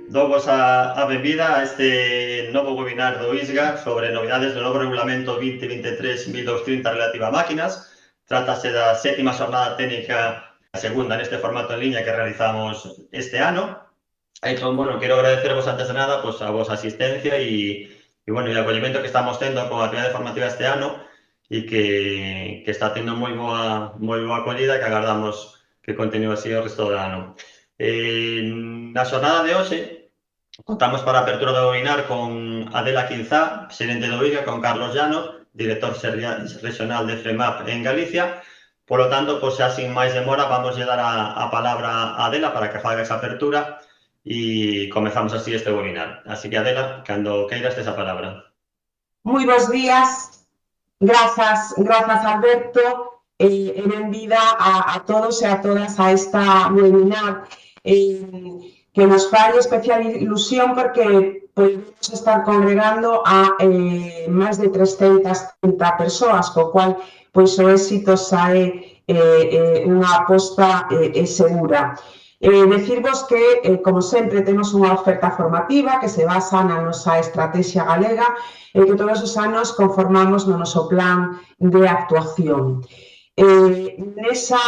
Dou-vos a benvida a este novo webinar do ISGA sobre novidades do novo Regulamento 2023-1230 relativa a máquinas. Trátase da sétima xornada técnica, a segunda neste formato en liña que realizamos este ano. Entón, bueno, quero agradecervos antes de nada pues, a vosa asistencia e o acollemento que estamos tendo con a actividade formativa este ano e que está tendo moi boa acollida que agardamos que continue así o resto do ano. Na xornada de hoxe, contamos para a apertura do webinar con Adela Quinzá, xerente do ISGA, con Carlos Llano, director regional de FREMAP en Galicia. Por lo tanto, pues, xa sin máis demora, vamos a dar a palabra a Adela para que faga esa apertura e comezamos así este webinar. Así que, Adela, cando queiras tes a palabra. Moi bons días, grazas Alberto, e benvida a todos e a todas a esta webinar que nos fai especial ilusión porque podemos estar congregando a máis de 330 persoas, co cual pois o éxito sae unha aposta segura. Decirvos que, como sempre, temos unha oferta formativa que se basa na nosa estrategia galega e que todos os anos conformamos no noso plan de actuación. Nesa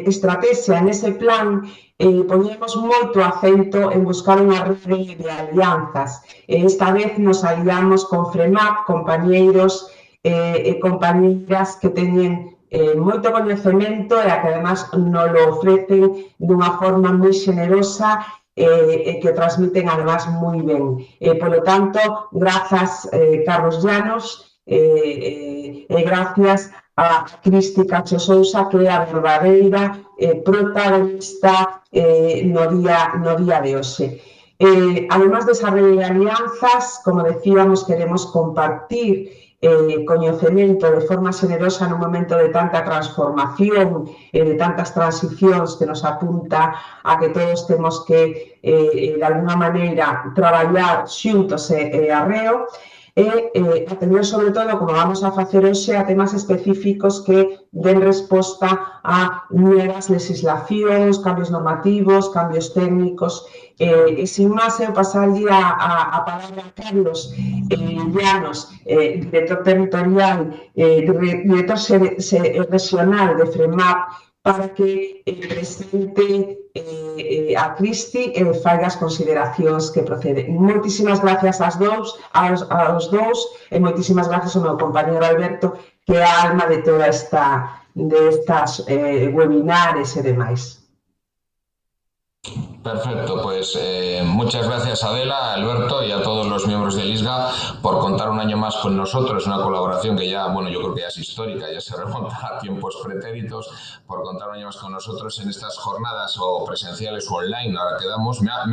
estrategia, nese plan, poñemos moito acento en buscar unha rede de alianzas. Esta vez nos aliamos con FREMAP, compañeiros e compañeiras que teñen moito coñecemento e que además nos lo ofrecen dunha forma moi xenerosa e que o transmiten además moi ben. Polo tanto, grazas Carlos Llanos e grazas a Cristi Cacho Sousa, que é a verdadeira protagonista no día de hoxe. Además desa rede de alianzas, como decíamos, queremos compartir coñecemento de forma xenerosa nun momento de tanta transformación e de tantas transicións que nos apunta a que todos temos que, de alguna maneira, traballar xuntos e arreo, e atender sobre todo, como vamos a facer hoxe, a temas específicos que den resposta a novas legislacións, cambios normativos, cambios técnicos. E sin máis, eu pasarlle a palabra a Carlos Llanos, director territorial, director regional de FREMAP, para que presente a Cristi e faiga as consideracións que proceden. Moitísimas gracias aos dous e moitísimas gracias ao meu compañero Alberto, que é a alma de toda destas webinares e demais. Perfecto, pues muchas gracias Adela, Alberto y a todos los miembros del ISGA por contar un año más con nosotros, una colaboración que ya, bueno, yo creo que ya es histórica, ya se remonta a tiempos pretéritos, por contar un año más con nosotros en estas jornadas o presenciales o online, ahora quedamos. Me ha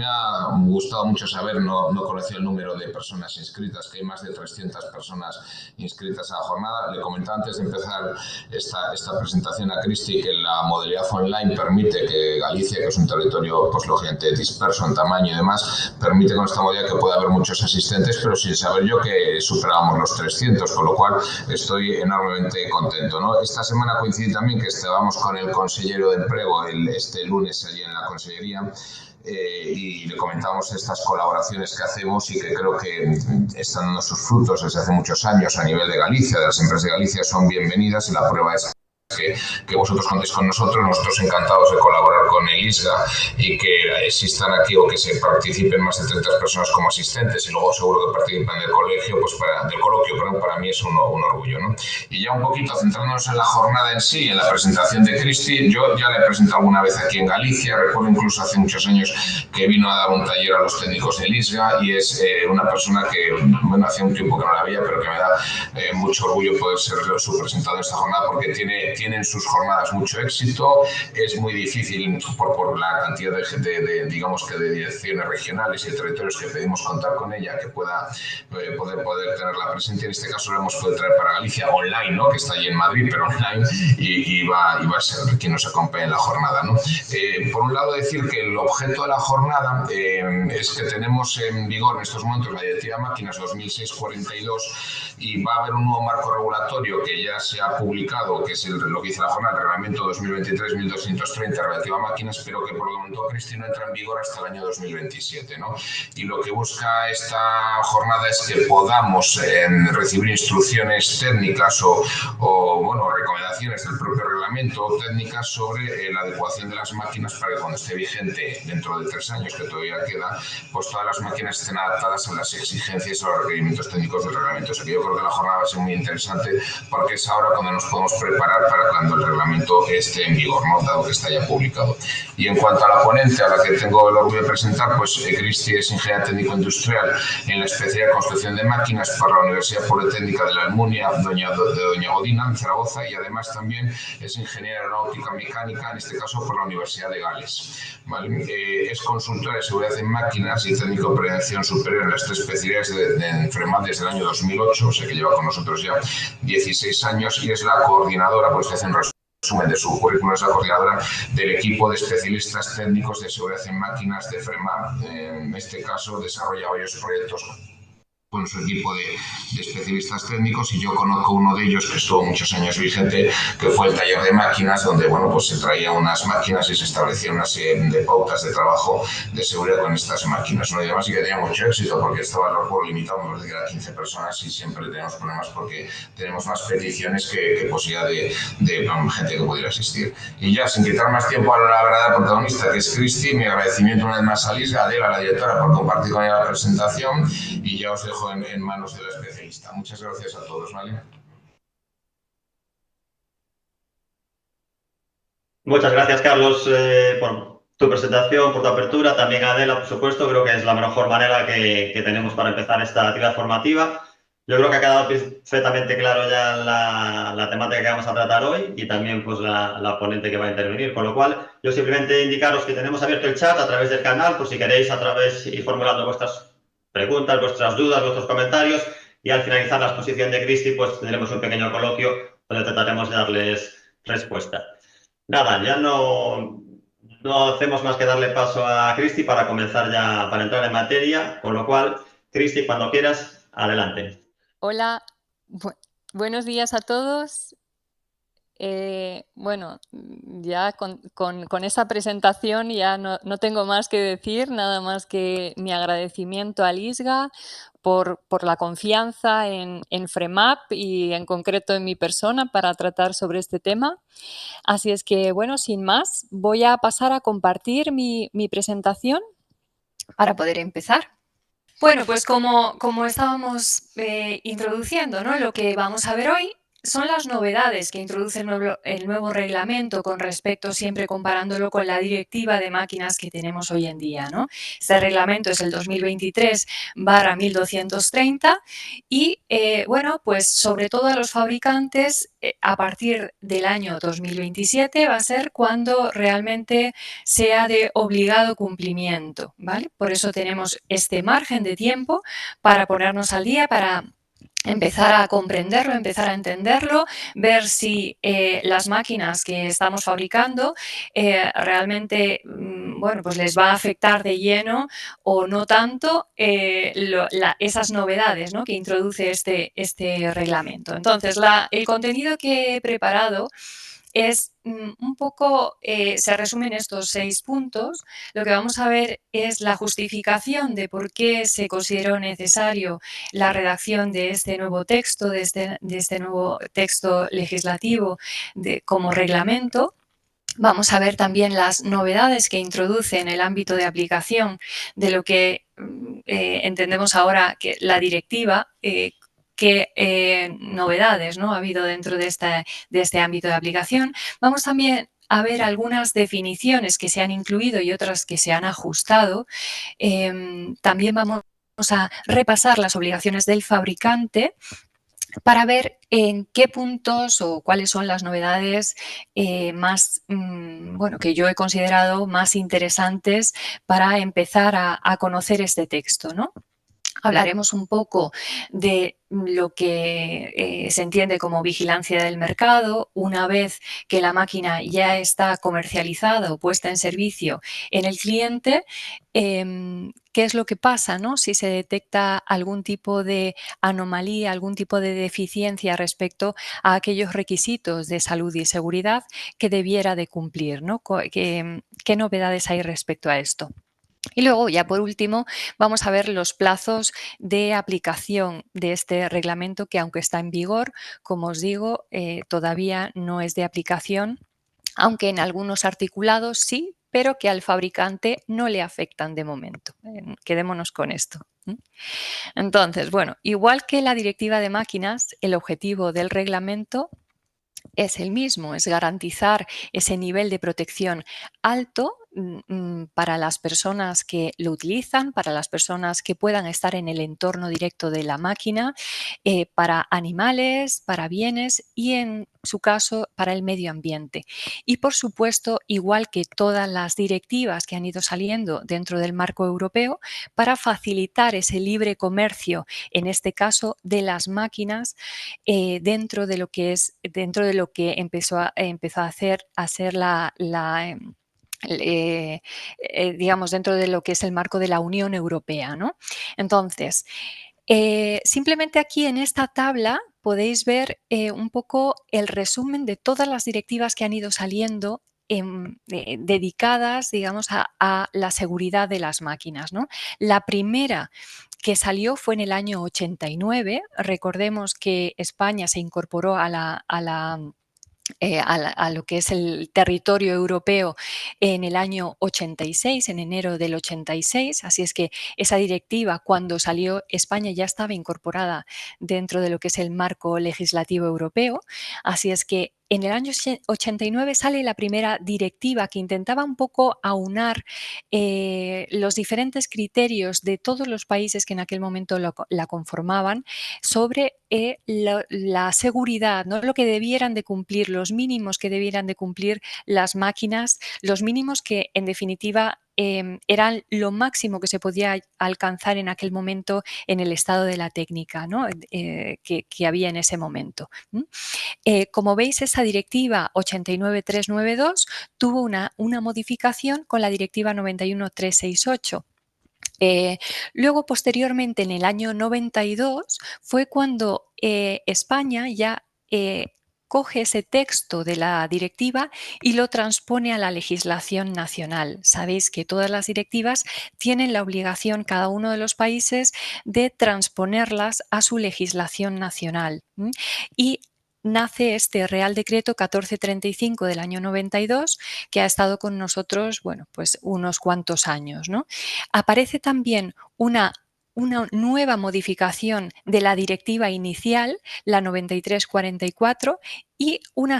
gustado mucho saber, no conocía el número de personas inscritas, que hay más de 300 personas inscritas a la jornada. Le comentaba antes de empezar esta presentación a Cristi que la modalidad online permite que Galicia, que es un territorio pues lógicamente disperso en tamaño y demás, permite con esta modalidad que pueda haber muchos asistentes, pero sin saber yo que superábamos los 300, con lo cual estoy enormemente contento, ¿no? Esta semana coincidí también que estábamos con el consellero de Empleo este lunes allí en la consellería, y le comentamos estas colaboraciones que hacemos y que creo que están dando sus frutos desde hace muchos años a nivel de Galicia, de las empresas de Galicia son bienvenidas y la prueba es que vosotros contéis con nosotros encantados de colaborar con el ISGA y que existan aquí o que se participen más de 30 personas como asistentes y luego seguro que participan del coloquio, para mí es un orgullo, ¿no? Y ya un poquito centrándonos en la jornada en sí, en la presentación de Cristi, yo ya la he presentado alguna vez aquí en Galicia, recuerdo incluso hace muchos años que vino a dar un taller a los técnicos del ISGA y es una persona que, bueno, hacía un tiempo que no la veía, pero que me da mucho orgullo poder ser su presentador en esta jornada porque tiene en sus jornadas mucho éxito, es muy difícil por la cantidad de digamos que de direcciones regionales y de territorios que pedimos contar con ella, que pueda poder tenerla presente. En este caso lo hemos podido traer para Galicia online, ¿no? Que está allí en Madrid, pero online, y va a ser quien nos acompañe en la jornada, ¿no? Por un lado decir que el objeto de la jornada es que tenemos en vigor en estos momentos la Directiva Máquinas 2006/42 y va a haber un nuevo marco regulatorio que ya se ha publicado, que es el lo que dice la jornada, el reglamento 2023-1230 relativo a máquinas, pero que por lo comentó Cristi no entra en vigor hasta el año 2027, ¿no? Y lo que busca esta jornada es que podamos recibir instrucciones técnicas o bueno, recomendaciones del propio reglamento o técnicas sobre la adecuación de las máquinas para que cuando esté vigente dentro de 3 años, que todavía queda, pues todas las máquinas estén adaptadas a las exigencias o a los requerimientos técnicos del reglamento. O sea que yo creo que la jornada va a ser muy interesante porque es ahora cuando nos podemos preparar para cuando el reglamento esté en vigor, ¿no? Dado que está ya publicado. Y en cuanto a la ponencia a la que tengo el orgullo de presentar, pues Cristi es ingeniera técnico-industrial en la especialidad de construcción de máquinas por la Universidad Politécnica de la Almunia de Doña Godina, en Zaragoza, y además también es ingeniera aeronáutica mecánica, en este caso por la Universidad de Gales. ¿Vale? Es consultora de seguridad en máquinas y técnico de prevención superior en las 3 especialidades de FREMAP desde el año 2008, o sea que lleva con nosotros ya 16 años y es la coordinadora, pues que hace un resumen de su currículum, es la coordinadora del equipo de especialistas técnicos de seguridad en máquinas de FREMAP. En este caso desarrolla varios proyectos con su equipo de especialistas técnicos y yo conozco uno de ellos que estuvo muchos años vigente, que fue el taller de máquinas, donde bueno, pues se traía unas máquinas y se establecía una serie de pautas de trabajo de seguridad con estas máquinas, ¿no? Y además sí que tenía mucho éxito porque estaba el aforo limitado, me parece que era 15 personas y siempre tenemos problemas porque tenemos más peticiones que posibilidad de gente que pudiera asistir. Y ya, sin quitar más tiempo a la verdadera protagonista, que es Cristi, mi agradecimiento una vez más a Lisga, a Adela, la directora, por compartir con ella la presentación y ya os dejo en manos de la especialista. Muchas gracias a todos, ¿vale? Muchas gracias, Carlos, por tu presentación, por tu apertura. También a Adela, por supuesto. Creo que es la mejor manera que tenemos para empezar esta actividad formativa. Yo creo que ha quedado perfectamente claro ya la temática que vamos a tratar hoy y también pues la ponente que va a intervenir. Con lo cual, yo simplemente indicaros que tenemos abierto el chat a través del canal, por si queréis ir formulando vuestras preguntas, vuestras dudas, vuestros comentarios, y al finalizar la exposición de Cristi, pues tendremos un pequeño coloquio donde trataremos de darles respuesta. Nada, ya no hacemos más que darle paso a Cristi para comenzar ya, para entrar en materia, con lo cual, Cristi, cuando quieras, adelante. Hola, buenos días a todos. Bueno, ya con esa presentación ya no tengo más que decir, nada más que mi agradecimiento a Lisga por la confianza en FREMAP y en concreto en mi persona para tratar sobre este tema. Así es que, bueno, sin más, voy a pasar a compartir mi presentación para poder empezar. Bueno, pues como estábamos introduciendo, ¿no? Lo que vamos a ver hoy son las novedades que introduce el nuevo reglamento con respecto, siempre comparándolo con la directiva de máquinas que tenemos hoy en día, ¿no? Este reglamento es el 2023/1230 y, bueno, pues sobre todo a los fabricantes, a partir del año 2027 va a ser cuando realmente sea de obligado cumplimiento, ¿vale? Por eso tenemos este margen de tiempo para ponernos al día, para empezar a comprenderlo, empezar a entenderlo, ver si las máquinas que estamos fabricando realmente, bueno, pues les va a afectar de lleno o no tanto esas novedades, ¿no? Que introduce este reglamento. Entonces, el contenido que he preparado es un poco, se resumen estos 6 puntos. Lo que vamos a ver es la justificación de por qué se consideró necesario la redacción de este nuevo texto, de este nuevo texto legislativo como reglamento. Vamos a ver también las novedades que introduce en el ámbito de aplicación de lo que entendemos ahora que la directiva, qué novedades, ¿no? Ha habido dentro de este ámbito de aplicación. Vamos también a ver algunas definiciones que se han incluido y otras que se han ajustado. También vamos a repasar las obligaciones del fabricante para ver en qué puntos o cuáles son las novedades más, bueno, que yo he considerado más interesantes para empezar a conocer este texto, ¿no? Hablaremos un poco de lo que se entiende como vigilancia del mercado. Una vez que la máquina ya está comercializada o puesta en servicio en el cliente, qué es lo que pasa, ¿no? Si se detecta algún tipo de anomalía, algún tipo de deficiencia respecto a aquellos requisitos de salud y seguridad que debiera de cumplir, ¿no? ¿Qué novedades hay respecto a esto? Y luego, ya por último, vamos a ver los plazos de aplicación de este reglamento que, aunque está en vigor, como os digo, todavía no es de aplicación, aunque en algunos articulados sí, pero que al fabricante no le afectan de momento. Quedémonos con esto. Entonces, bueno, igual que la directiva de máquinas, el objetivo del reglamento es el mismo, es garantizar ese nivel de protección alto para las personas que lo utilizan, para las personas que puedan estar en el entorno directo de la máquina, para animales, para bienes y en su caso para el medio ambiente. Y por supuesto, igual que todas las directivas que han ido saliendo dentro del marco europeo, para facilitar ese libre comercio, en este caso de las máquinas, dentro de lo que empezó a hacer digamos, dentro de lo que es el marco de la Unión Europea, ¿no? Entonces, simplemente aquí en esta tabla podéis ver un poco el resumen de todas las directivas que han ido saliendo dedicadas, digamos, a la seguridad de las máquinas, ¿no? La primera que salió fue en el año 89. Recordemos que España se incorporó a lo que es el territorio europeo en el año 86, en enero del 86. Así es que esa directiva, cuando salió, España ya estaba incorporada dentro de lo que es el marco legislativo europeo. Así es que en el año 89 sale la primera directiva que intentaba un poco aunar los diferentes criterios de todos los países que en aquel momento la conformaban sobre la seguridad, ¿no? Lo que debieran de cumplir, los mínimos que debieran de cumplir las máquinas, los mínimos que en definitiva eran lo máximo que se podía alcanzar en aquel momento en el estado de la técnica, ¿no? Que había en ese momento. Como veis, esa directiva 89392 tuvo una modificación con la directiva 91368. Luego, posteriormente, en el año 92, fue cuando España ya coge ese texto de la directiva y lo transpone a la legislación nacional. Sabéis que todas las directivas tienen la obligación, cada uno de los países, de transponerlas a su legislación nacional. Y nace este Real Decreto 1435 del año 92, que ha estado con nosotros, bueno, pues unos cuantos años, ¿no? Aparece también una nueva modificación de la directiva inicial, la 9344, y una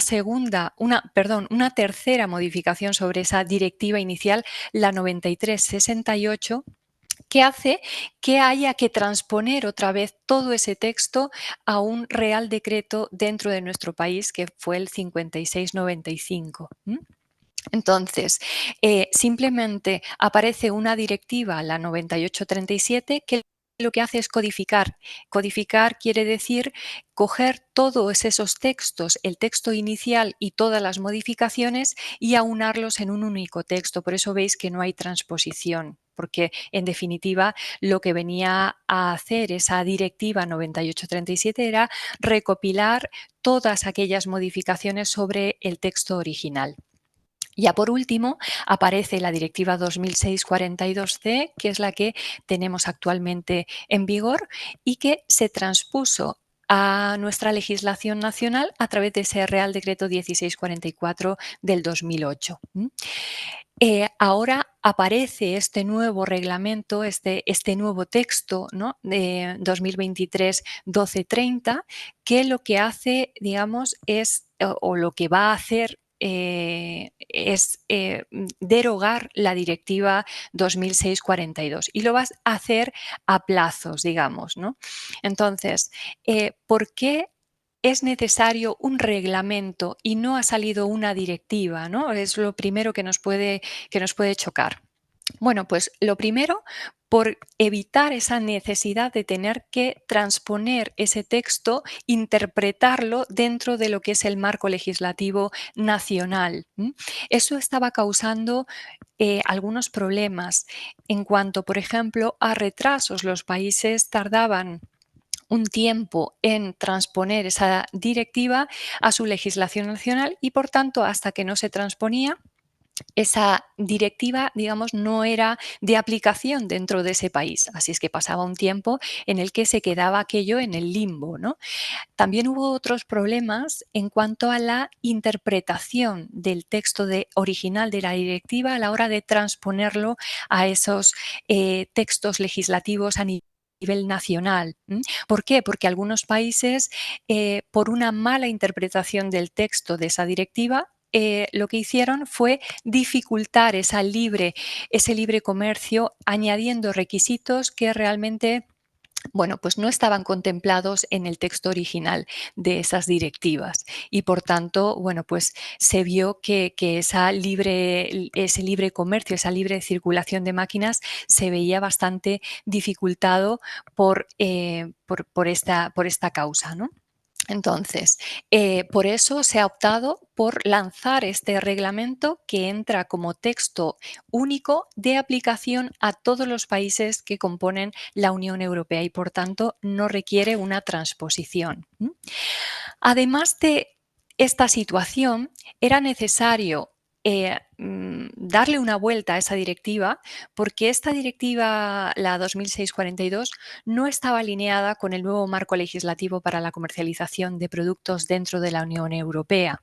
tercera modificación sobre esa directiva inicial, la 9368, que hace que haya que transponer otra vez todo ese texto a un Real Decreto dentro de nuestro país, que fue el 5695. Entonces, simplemente aparece una directiva, la 9837, que lo que hace es codificar. Codificar quiere decir coger todos esos textos, el texto inicial y todas las modificaciones, y aunarlos en un único texto. Por eso veis que no hay transposición, porque en definitiva lo que venía a hacer esa directiva 9837 era recopilar todas aquellas modificaciones sobre el texto original. Ya por último, aparece la Directiva 2006/42/C, que es la que tenemos actualmente en vigor y que se transpuso a nuestra legislación nacional a través de ese Real Decreto 1644 del 2008. Ahora aparece este nuevo reglamento, este nuevo texto, ¿no?, de 2023-1230, que lo que hace, digamos, es, o lo que va a hacer, es derogar la directiva 2006/42, y lo vas a hacer a plazos, digamos, ¿no? Entonces, ¿por qué es necesario un reglamento y no ha salido una directiva, ¿no? Es lo primero que nos puede chocar. Bueno, pues lo primero, por evitar esa necesidad de tener que transponer ese texto, interpretarlo dentro de lo que es el marco legislativo nacional. Eso estaba causando algunos problemas en cuanto, por ejemplo, a retrasos. Los países tardaban un tiempo en transponer esa directiva a su legislación nacional y, por tanto, hasta que no se transponía, esa directiva, digamos, no era de aplicación dentro de ese país. Así es que pasaba un tiempo en el que se quedaba aquello en el limbo, ¿no? También hubo otros problemas en cuanto a la interpretación del texto original de la directiva a la hora de transponerlo a esos textos legislativos a nivel nacional. ¿Por qué? Porque algunos países, por una mala interpretación del texto de esa directiva, lo que hicieron fue dificultar ese libre comercio, añadiendo requisitos que realmente, bueno, pues no estaban contemplados en el texto original de esas directivas y, por tanto, bueno, pues se vio que ese libre comercio, esa libre circulación de máquinas se veía bastante dificultado por esta causa, ¿no? Entonces, por eso se ha optado por lanzar este reglamento que entra como texto único de aplicación a todos los países que componen la Unión Europea y, por tanto, no requiere una transposición. Además de esta situación, era necesario darle una vuelta a esa directiva, porque esta directiva, la 2006/42, no estaba alineada con el nuevo marco legislativo para la comercialización de productos dentro de la Unión Europea.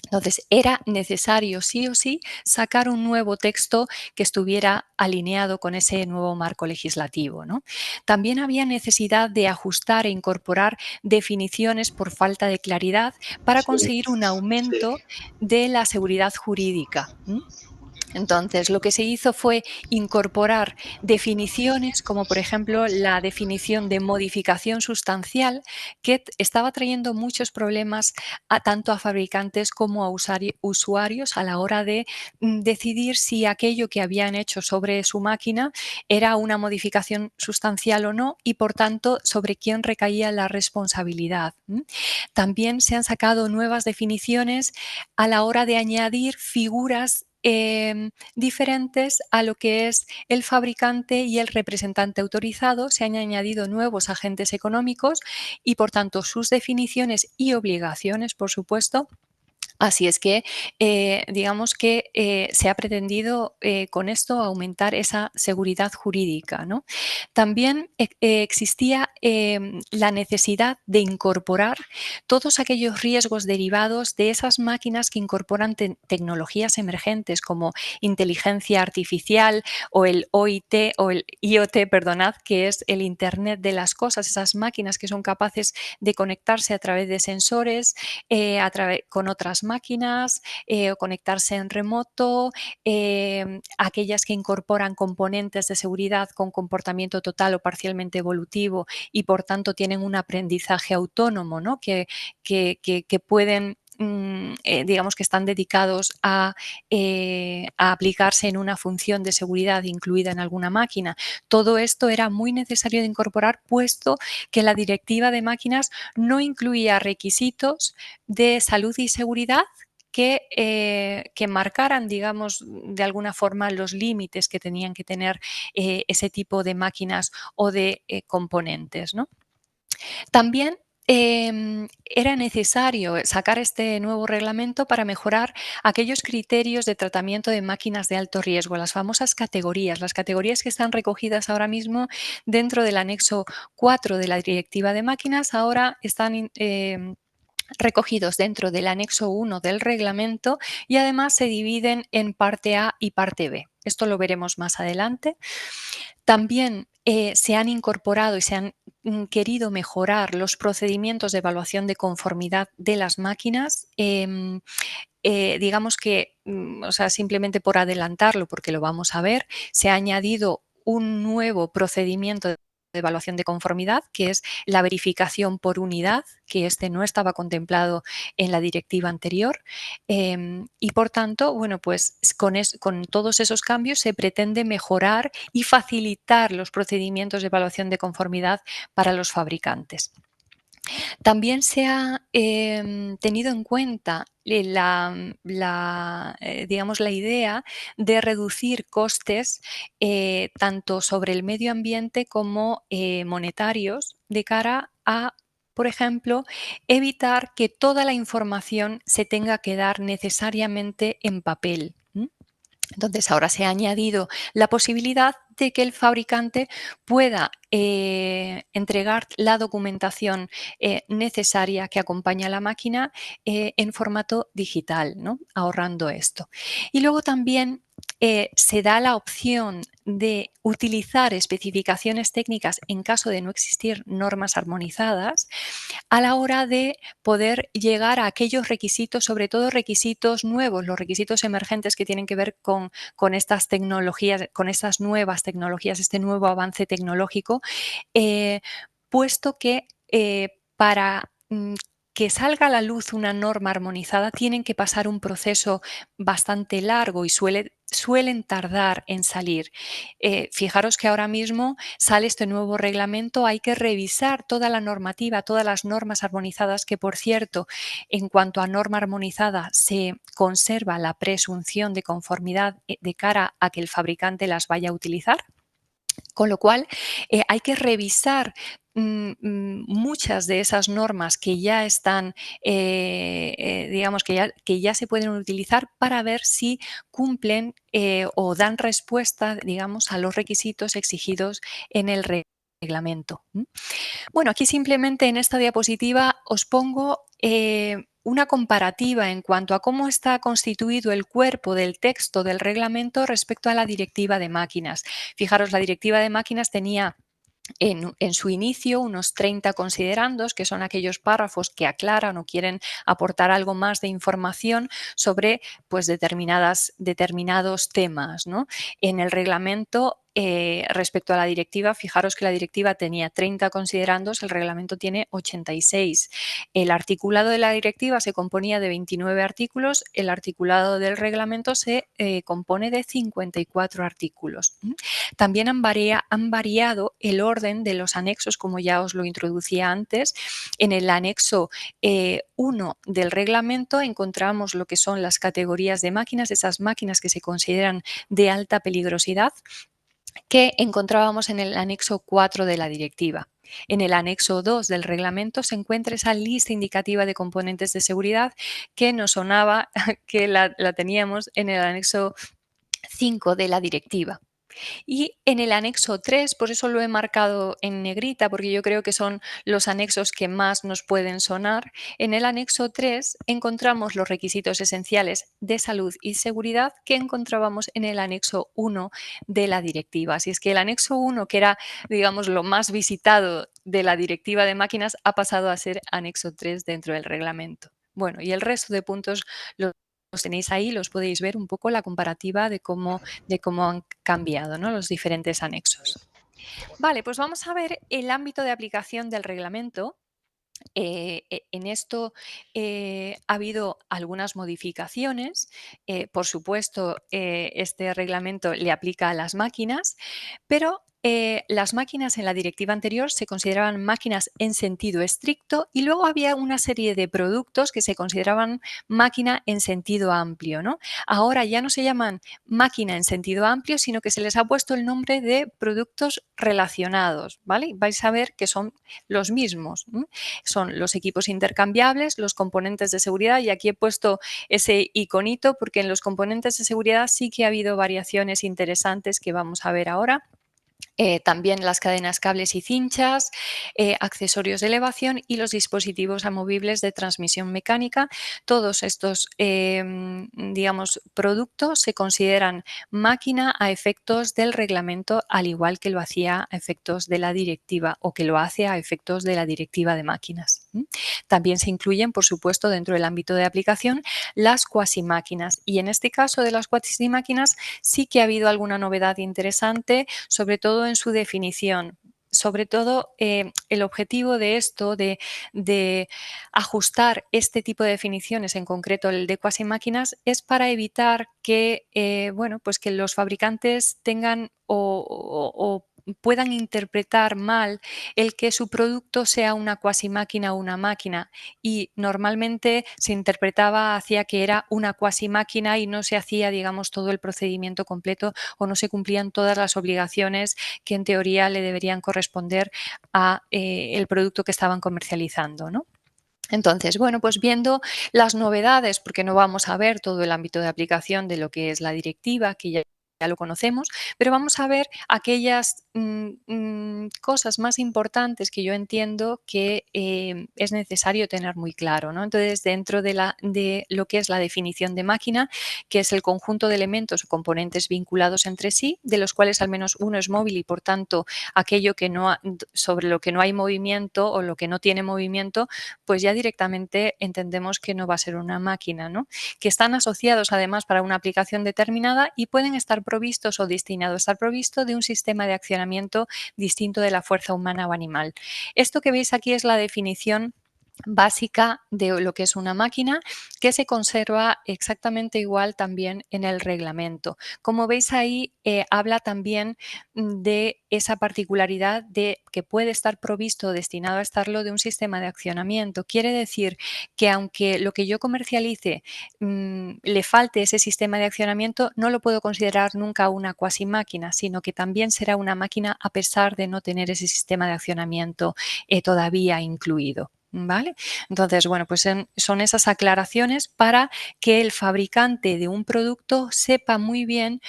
Entonces, era necesario sí o sí sacar un nuevo texto que estuviera alineado con ese nuevo marco legislativo, ¿no? También había necesidad de ajustar e incorporar definiciones por falta de claridad para Sí, conseguir un sí. aumento de la seguridad jurídica. Entonces, lo que se hizo fue incorporar definiciones como, por ejemplo, la definición de modificación sustancial, que estaba trayendo muchos problemas tanto a fabricantes como a usuarios a la hora de decidir si aquello que habían hecho sobre su máquina era una modificación sustancial o no y, por tanto, sobre quién recaía la responsabilidad. También se han sacado nuevas definiciones a la hora de añadir figuras diferentes a lo que es el fabricante y el representante autorizado. Se han añadido nuevos agentes económicos y, por tanto, sus definiciones y obligaciones, por supuesto. Así es que, digamos que se ha pretendido con esto aumentar esa seguridad jurídica, ¿no? También existía la necesidad de incorporar todos aquellos riesgos derivados de esas máquinas que incorporan tecnologías emergentes como inteligencia artificial o el OIT o el IoT, perdonad, que es el Internet de las cosas, esas máquinas que son capaces de conectarse a través de sensores, con otras máquinas o conectarse en remoto, aquellas que incorporan componentes de seguridad con comportamiento total o parcialmente evolutivo y, por tanto, tienen un aprendizaje autónomo, ¿no? que pueden digamos que están dedicados a aplicarse en una función de seguridad incluida en alguna máquina. Todo esto era muy necesario de incorporar, puesto que la directiva de máquinas no incluía requisitos de salud y seguridad que marcaran, digamos, de alguna forma los límites que tenían que tener ese tipo de máquinas o de componentes, ¿no? También era necesario sacar este nuevo reglamento para mejorar aquellos criterios de tratamiento de máquinas de alto riesgo, las famosas categorías, las categorías que están recogidas ahora mismo dentro del anexo 4 de la Directiva de Máquinas, ahora están recogidos dentro del anexo 1 del reglamento y además se dividen en parte A y parte B. Esto lo veremos más adelante. También se han incorporado y se han querido mejorar los procedimientos de evaluación de conformidad de las máquinas. Digamos que, o sea, simplemente por adelantarlo, porque lo vamos a ver, se ha añadido un nuevo procedimiento de evaluación de conformidad, que es la verificación por unidad, que no estaba contemplado en la directiva anterior. Y por tanto, bueno, pues con todos esos cambios se pretende mejorar y facilitar los procedimientos de evaluación de conformidad para los fabricantes. También se ha tenido en cuenta digamos, la idea de reducir costes tanto sobre el medio ambiente como monetarios de cara a, por ejemplo, evitar que toda la información se tenga que dar necesariamente en papel. Entonces, ahora se ha añadido la posibilidad de que el fabricante pueda entregar la documentación necesaria que acompaña a la máquina en formato digital, ¿no? Ahorrando esto. Y luego también se da la opción de utilizar especificaciones técnicas en caso de no existir normas armonizadas a la hora de poder llegar a aquellos requisitos, sobre todo requisitos nuevos, los requisitos emergentes que tienen que ver con estas tecnologías, con estas nuevas tecnologías, este nuevo avance tecnológico, puesto que para que salga a la luz una norma armonizada tienen que pasar un proceso bastante largo y suelen tardar en salir. Fijaros que ahora mismo sale este nuevo reglamento, hay que revisar toda la normativa, todas las normas armonizadas, que por cierto, en cuanto a norma armonizada, se conserva la presunción de conformidad de cara a que el fabricante las vaya a utilizar. Con lo cual, hay que revisar muchas de esas normas que ya están, digamos, que ya se pueden utilizar para ver si cumplen o dan respuesta, digamos, a los requisitos exigidos en el reglamento. Bueno, aquí simplemente en esta diapositiva os pongo una comparativa en cuanto a cómo está constituido el cuerpo del texto del reglamento respecto a la directiva de máquinas. Fijaros, la directiva de máquinas tenía en su inicio unos 30 considerandos, que son aquellos párrafos que aclaran o quieren aportar algo más de información sobre pues, determinados temas, ¿no? En el reglamento, respecto a la directiva, fijaros que la directiva tenía 30 considerandos, el reglamento tiene 86. El articulado de la directiva se componía de 29 artículos, el articulado del reglamento se compone de 54 artículos. También han variado el orden de los anexos, como ya os lo introducía antes. En el anexo 1 del reglamento encontramos lo que son las categorías de máquinas, esas máquinas que se consideran de alta peligrosidad, que encontrábamos en el anexo 4 de la directiva. En el anexo 2 del reglamento se encuentra esa lista indicativa de componentes de seguridad que nos sonaba que la teníamos en el anexo 5 de la directiva. Y en el anexo 3, por eso lo he marcado en negrita, porque yo creo que son los anexos que más nos pueden sonar. En el anexo 3 encontramos los requisitos esenciales de salud y seguridad que encontrábamos en el anexo 1 de la directiva. Así es que el anexo 1, que era, digamos, lo más visitado de la directiva de máquinas, ha pasado a ser anexo 3 dentro del reglamento. Bueno, y el resto de puntos los tenéis ahí, los podéis ver un poco la comparativa de cómo han cambiado, ¿no?, los diferentes anexos. Vale, pues vamos a ver el ámbito de aplicación del reglamento. En esto ha habido algunas modificaciones. Por supuesto, este reglamento le aplica a las máquinas, pero las máquinas en la directiva anterior se consideraban máquinas en sentido estricto y luego había una serie de productos que se consideraban máquina en sentido amplio, ¿no? Ahora ya no se llaman máquina en sentido amplio, sino que se les ha puesto el nombre de productos relacionados, ¿vale? Vais a ver que son los mismos, ¿no? Son los equipos intercambiables, los componentes de seguridad, y aquí he puesto ese iconito porque en los componentes de seguridad sí que ha habido variaciones interesantes que vamos a ver ahora. También las cadenas, cables y cinchas, accesorios de elevación y los dispositivos amovibles de transmisión mecánica. Todos estos, digamos, productos se consideran máquina a efectos del reglamento, al igual que lo hacía a efectos de la directiva o que lo hace a efectos de la directiva de máquinas. También se incluyen, por supuesto, dentro del ámbito de aplicación, las cuasimáquinas. Y en este caso de las cuasimáquinas sí que ha habido alguna novedad interesante, sobre todo en su definición. sobre todo, el objetivo de esto, de ajustar este tipo de definiciones, en concreto el de cuasimáquinas, es para evitar que, bueno, pues que los fabricantes tengan o puedan interpretar mal el que su producto sea una cuasimáquina o una máquina, y normalmente se interpretaba hacia que era una cuasimáquina y no se hacía, digamos, todo el procedimiento completo o no se cumplían todas las obligaciones que en teoría le deberían corresponder a el producto que estaban comercializando, ¿no? Entonces, bueno, pues viendo las novedades, porque no vamos a ver todo el ámbito de aplicación de lo que es la directiva, que ya lo conocemos, pero vamos a ver aquellas cosas más importantes que yo entiendo que es necesario tener muy claro, ¿no? Entonces, dentro de lo que es la definición de máquina, que es el conjunto de elementos o componentes vinculados entre sí, de los cuales al menos uno es móvil y, por tanto, aquello que sobre lo que no hay movimiento o lo que no tiene movimiento, pues ya directamente entendemos que no va a ser una máquina, ¿no? Que están asociados además para una aplicación determinada y pueden estar provistos o destinados a estar provisto de un sistema de accionamiento distinto de la fuerza humana o animal. Esto que veis aquí es la definición básica de lo que es una máquina, que se conserva exactamente igual también en el reglamento. Como veis ahí, habla también de esa particularidad de que puede estar provisto o destinado a estarlo de un sistema de accionamiento. Quiere decir que aunque lo que yo comercialice le falte ese sistema de accionamiento, no lo puedo considerar nunca una cuasimáquina, sino que también será una máquina a pesar de no tener ese sistema de accionamiento todavía incluido. ¿Vale? Entonces, bueno, pues son esas aclaraciones para que el fabricante de un producto sepa muy bien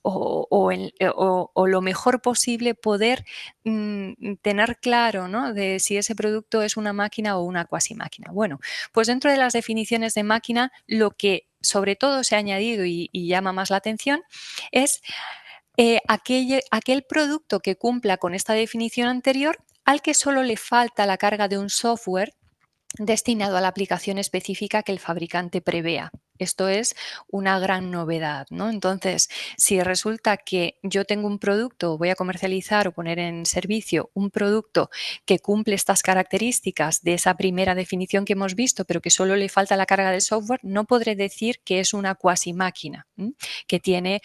o lo mejor posible poder tener claro, ¿no?, de si ese producto es una máquina o una cuasimáquina. Bueno, pues dentro de las definiciones de máquina, lo que sobre todo se ha añadido y llama más la atención es aquel producto que cumpla con esta definición anterior, al que solo le falta la carga de un software destinado a la aplicación específica que el fabricante prevea. Esto es una gran novedad, ¿no? Entonces, si resulta que yo tengo un producto, voy a comercializar o poner en servicio un producto que cumple estas características de esa primera definición que hemos visto, pero que solo le falta la carga de software, no podré decir que es una cuasimáquina, que tiene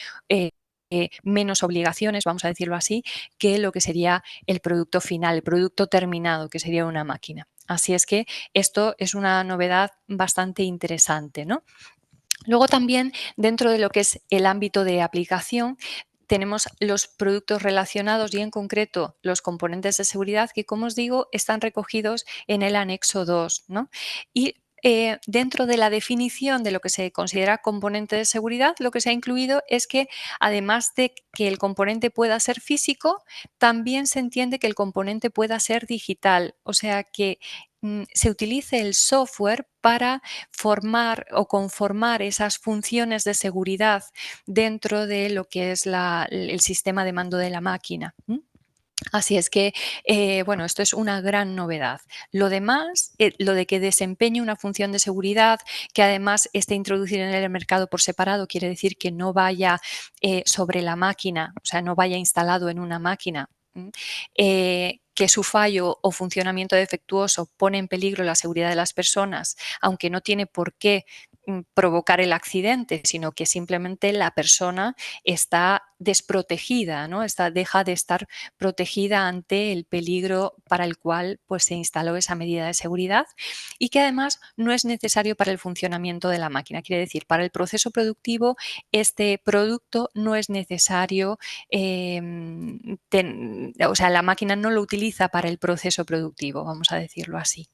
menos obligaciones, vamos a decirlo así, que lo que sería el producto final, el producto terminado, que sería una máquina. Así es que esto es una novedad bastante interesante, ¿no? Luego también, dentro de lo que es el ámbito de aplicación, tenemos los productos relacionados y en concreto los componentes de seguridad que, como os digo, están recogidos en el anexo 2, ¿no? Y dentro de la definición de lo que se considera componente de seguridad, lo que se ha incluido es que, además de que el componente pueda ser físico, también se entiende que el componente pueda ser digital, o sea que se utilice el software para formar o conformar esas funciones de seguridad dentro de lo que es el sistema de mando de la máquina. Así es que, bueno, esto es una gran novedad. Lo demás, lo de que desempeñe una función de seguridad, que además esté introducido en el mercado por separado, quiere decir que no vaya sobre la máquina, o sea, no vaya instalado en una máquina. Que su fallo o funcionamiento defectuoso pone en peligro la seguridad de las personas, aunque no tiene por qué provocar el accidente, sino que simplemente la persona está desprotegida, ¿no? Deja de estar protegida ante el peligro para el cual pues, se instaló esa medida de seguridad y que además no es necesario para el funcionamiento de la máquina. Quiere decir, para el proceso productivo este producto no es necesario, o sea, la máquina no lo utiliza para el proceso productivo, vamos a decirlo así.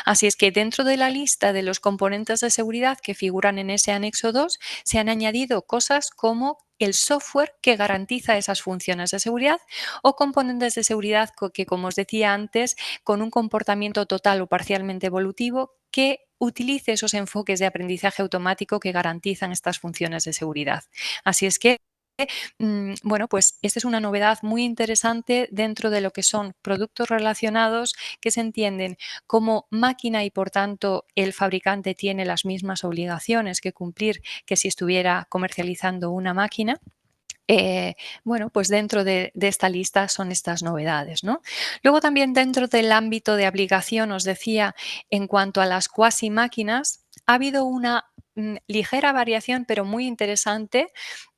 Así es que dentro de la lista de los componentes de seguridad que figuran en ese anexo 2 se han añadido cosas como el software que garantiza esas funciones de seguridad o componentes de seguridad que, como os decía antes, con un comportamiento total o parcialmente evolutivo que utilice esos enfoques de aprendizaje automático que garantizan estas funciones de seguridad. Así es que bueno, pues esta es una novedad muy interesante dentro de lo que son productos relacionados que se entienden como máquina y por tanto el fabricante tiene las mismas obligaciones que cumplir que si estuviera comercializando una máquina. bueno, pues dentro de esta lista son estas novedades, ¿no? Luego también dentro del ámbito de aplicación, os decía, en cuanto a las cuasi máquinas, ha habido una ligera variación, pero muy interesante,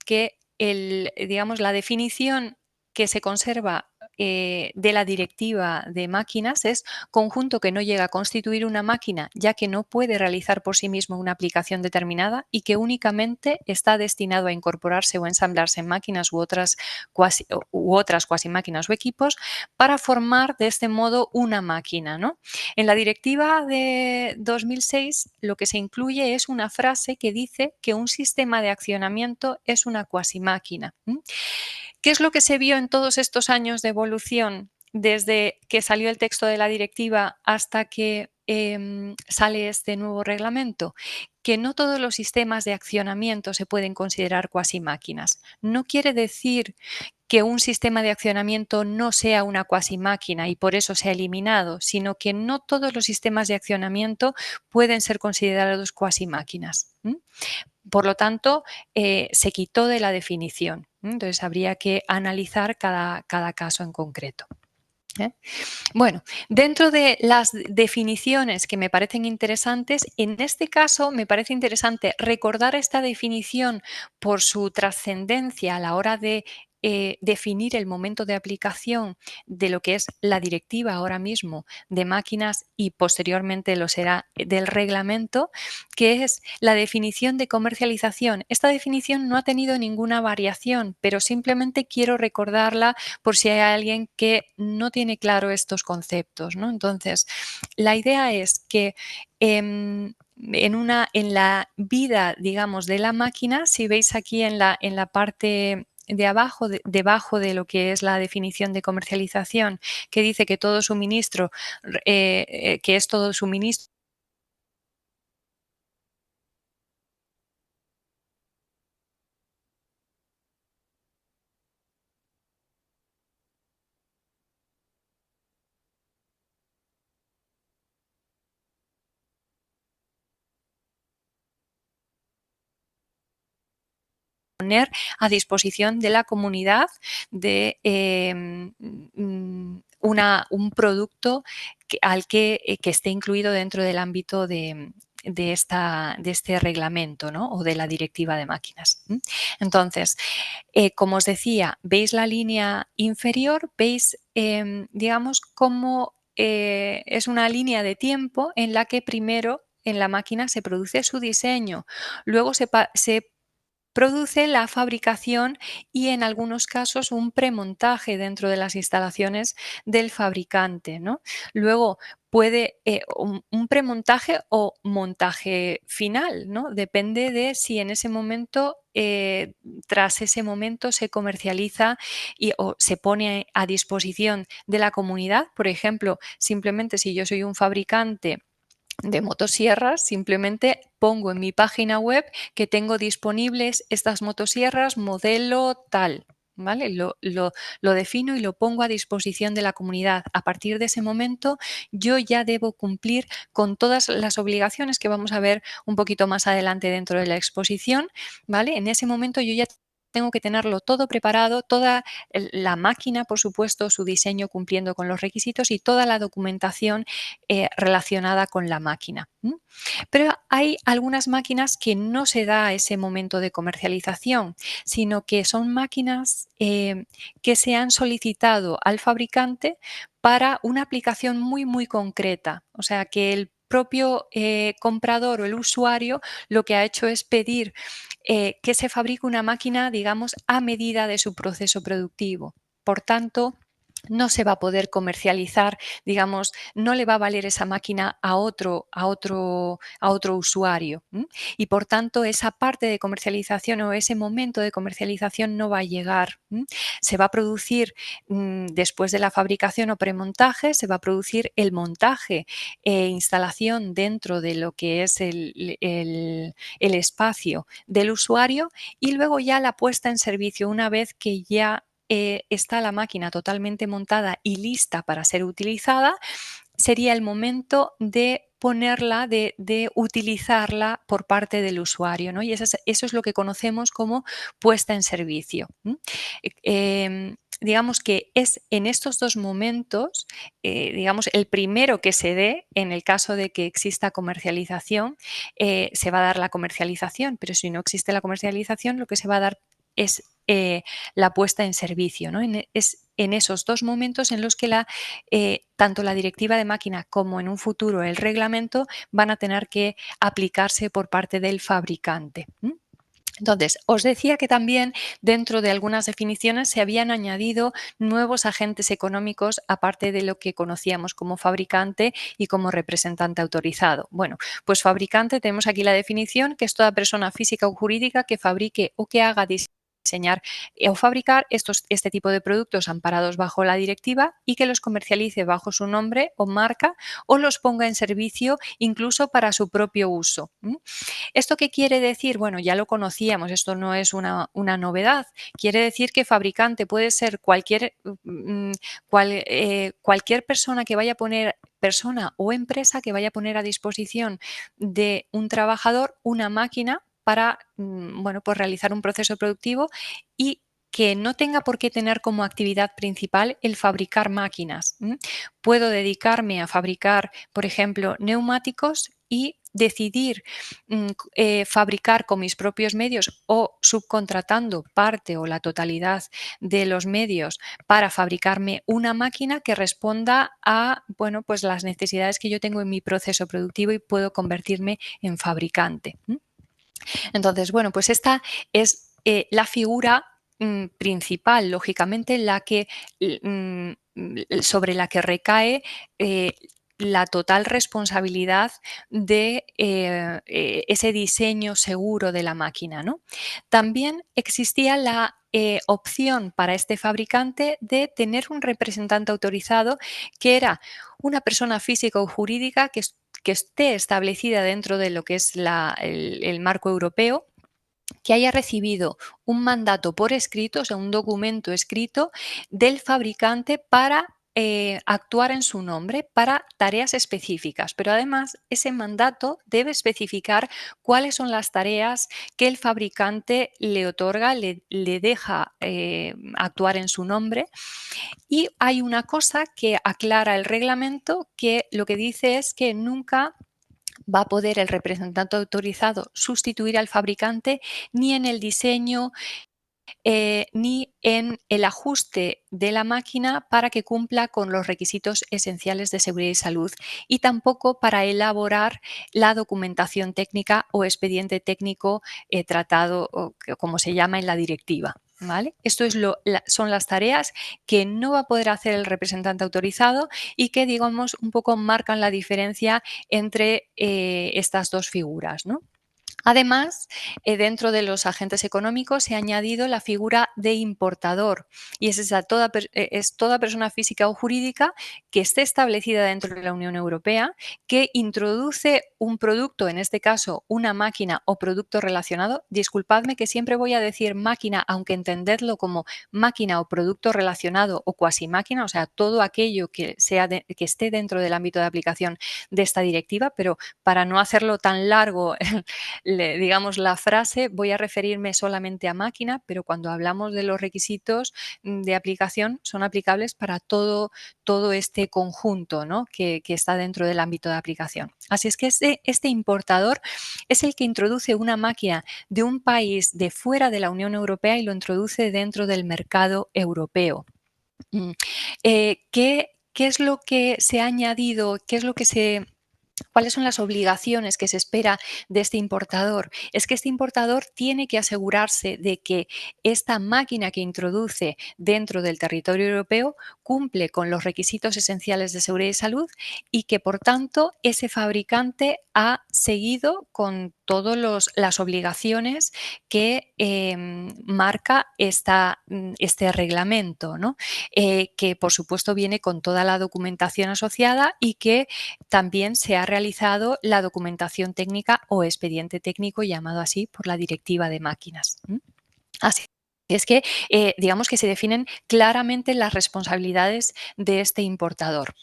que digamos, la definición que se conserva de la directiva de máquinas es conjunto que no llega a constituir una máquina, ya que no puede realizar por sí mismo una aplicación determinada y que únicamente está destinado a incorporarse o ensamblarse en máquinas u otras cuasi máquinas o equipos para formar de este modo una máquina, ¿no? En la directiva de 2006 lo que se incluye es una frase que dice que un sistema de accionamiento es una cuasi máquina. ¿Qué es lo que se vio en todos estos años de evolución desde que salió el texto de la directiva hasta que sale este nuevo reglamento? Que no todos los sistemas de accionamiento se pueden considerar cuasi máquinas. No quiere decir que un sistema de accionamiento no sea una cuasi máquina y por eso se ha eliminado, sino que no todos los sistemas de accionamiento pueden ser considerados cuasi máquinas. Por lo tanto, se quitó de la definición. Entonces, habría que analizar cada caso en concreto. Bueno, dentro de las definiciones que me parecen interesantes, en este caso me parece interesante recordar esta definición por su trascendencia a la hora de definir el momento de aplicación de lo que es la directiva ahora mismo de máquinas y posteriormente lo será del reglamento, que es la definición de comercialización. Esta definición no ha tenido ninguna variación, pero simplemente quiero recordarla por si hay alguien que no tiene claro estos conceptos, ¿no? Entonces, la idea es que en la vida, digamos, de la máquina, si veis aquí en la parte de abajo, debajo de lo que es la definición de comercialización, que dice que todo suministro, que es todo suministro poner a disposición de la comunidad de un producto que esté incluido dentro del ámbito de este reglamento, ¿no? O de la directiva de máquinas. Entonces, como os decía, veis la línea inferior, veis, digamos, cómo es una línea de tiempo en la que primero en la máquina se produce su diseño, luego se produce la fabricación y en algunos casos un premontaje dentro de las instalaciones del fabricante, ¿no? Luego puede un premontaje o montaje final, ¿no? Depende de si en ese momento, tras ese momento se comercializa o se pone a disposición de la comunidad. Por ejemplo, simplemente si yo soy un fabricante de motosierras, simplemente pongo en mi página web que tengo disponibles estas motosierras modelo tal, ¿vale? Lo defino y lo pongo a disposición de la comunidad. A partir de ese momento yo ya debo cumplir con todas las obligaciones que vamos a ver un poquito más adelante dentro de la exposición, ¿vale? En ese momento yo ya tengo que tenerlo todo preparado, toda la máquina, por supuesto, su diseño cumpliendo con los requisitos y toda la documentación relacionada con la máquina. Pero hay algunas máquinas que no se da ese momento de comercialización, sino que son máquinas que se han solicitado al fabricante para una aplicación muy, muy concreta. O sea, que el propio comprador o el usuario lo que ha hecho es pedir que se fabrique una máquina, digamos, a medida de su proceso productivo. Por tanto, no se va a poder comercializar, digamos, no le va a valer esa máquina a otro usuario. Y por tanto, esa parte de comercialización o ese momento de comercialización no va a llegar. Se va a producir después de la fabricación o premontaje, se va a producir el montaje e instalación dentro de lo que es el espacio del usuario y luego ya la puesta en servicio una vez que ya está la máquina totalmente montada y lista para ser utilizada, sería el momento de ponerla, de utilizarla por parte del usuario, ¿no? Y eso es lo que conocemos como puesta en servicio. Digamos que es en estos dos momentos, digamos, el primero que se dé en el caso de que exista comercialización, se va a dar la comercialización, pero si no existe la comercialización, lo que se va a dar es la puesta en servicio, ¿no? Es en esos dos momentos en los que tanto la directiva de máquina como en un futuro el reglamento van a tener que aplicarse por parte del fabricante. Entonces, os decía que también dentro de algunas definiciones se habían añadido nuevos agentes económicos aparte de lo que conocíamos como fabricante y como representante autorizado. Bueno, pues fabricante, tenemos aquí la definición, que es toda persona física o jurídica que fabrique o que haga diseñar o fabricar este tipo de productos amparados bajo la directiva y que los comercialice bajo su nombre o marca o los ponga en servicio incluso para su propio uso. ¿Esto qué quiere decir? Bueno, ya lo conocíamos, esto no es una novedad. Quiere decir que fabricante puede ser cualquier persona que vaya a poner, persona o empresa que vaya a poner a disposición de un trabajador una máquina para pues realizar un proceso productivo y que no tenga por qué tener como actividad principal el fabricar máquinas. Puedo dedicarme a fabricar, por ejemplo, neumáticos y decidir fabricar con mis propios medios o subcontratando parte o la totalidad de los medios para fabricarme una máquina que responda a pues las necesidades que yo tengo en mi proceso productivo y puedo convertirme en fabricante. Entonces, bueno, pues esta es la figura principal, lógicamente, sobre la que recae la total responsabilidad de ese diseño seguro de la máquina, ¿no? También existía la opción para este fabricante de tener un representante autorizado que era una persona física o jurídica que esté establecida dentro de lo que es el marco europeo, que haya recibido un mandato por escrito, o sea, un documento escrito del fabricante para actuar en su nombre para tareas específicas, pero además ese mandato debe especificar cuáles son las tareas que el fabricante le otorga, le deja actuar en su nombre. Y hay una cosa que aclara el reglamento que lo que dice es que nunca va a poder el representante autorizado sustituir al fabricante ni en el diseño ni en el ajuste de la máquina para que cumpla con los requisitos esenciales de seguridad y salud y tampoco para elaborar la documentación técnica o expediente técnico tratado, o como se llama en la directiva. ¿Vale? Esto son las tareas que no va a poder hacer el representante autorizado y que, digamos, un poco marcan la diferencia entre estas dos figuras, ¿no? Además, dentro de los agentes económicos se ha añadido la figura de importador y es toda persona física o jurídica que esté establecida dentro de la Unión Europea, que introduce un producto, en este caso una máquina o producto relacionado. Disculpadme que siempre voy a decir máquina, aunque entendedlo como máquina o producto relacionado o cuasi máquina, o sea, todo aquello que esté dentro del ámbito de aplicación de esta directiva, pero para no hacerlo tan largo digamos la frase, voy a referirme solamente a máquina, pero cuando hablamos de los requisitos de aplicación son aplicables para todo este conjunto, ¿no? que está dentro del ámbito de aplicación. Así es que este importador es el que introduce una máquina de un país de fuera de la Unión Europea y lo introduce dentro del mercado europeo. ¿Qué es lo que se ha añadido? ¿Cuáles son las obligaciones que se espera de este importador? Es que este importador tiene que asegurarse de que esta máquina que introduce dentro del territorio europeo cumple con los requisitos esenciales de seguridad y salud y que, por tanto, ese fabricante ha seguido con todas las obligaciones que marca este reglamento, ¿no? Que, por supuesto, viene con toda la documentación asociada y que también se ha realizado la documentación técnica o expediente técnico llamado así por la directiva de máquinas. Así es que digamos que se definen claramente las responsabilidades de este importador.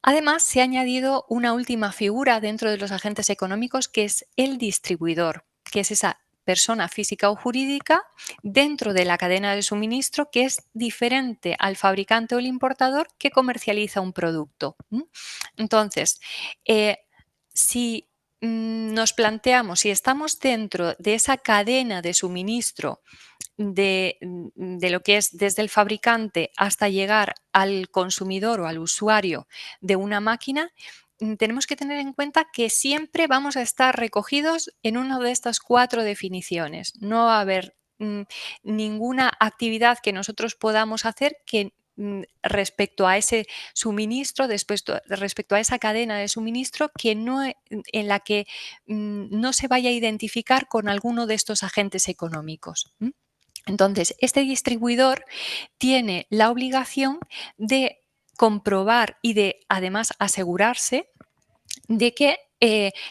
Además, se ha añadido una última figura dentro de los agentes económicos, que es el distribuidor, que es esa persona física o jurídica dentro de la cadena de suministro que es diferente al fabricante o el importador que comercializa un producto. Entonces, si nos planteamos, si estamos dentro de esa cadena de suministro de lo que es desde el fabricante hasta llegar al consumidor o al usuario de una máquina, tenemos que tener en cuenta que siempre vamos a estar recogidos en una de estas 4 definiciones. No va a haber ninguna actividad que nosotros podamos hacer que respecto a ese suministro, respecto a esa cadena de suministro, que no, en la que no se vaya a identificar con alguno de estos agentes económicos. Entonces, este distribuidor tiene la obligación de comprobar y de además asegurarse de que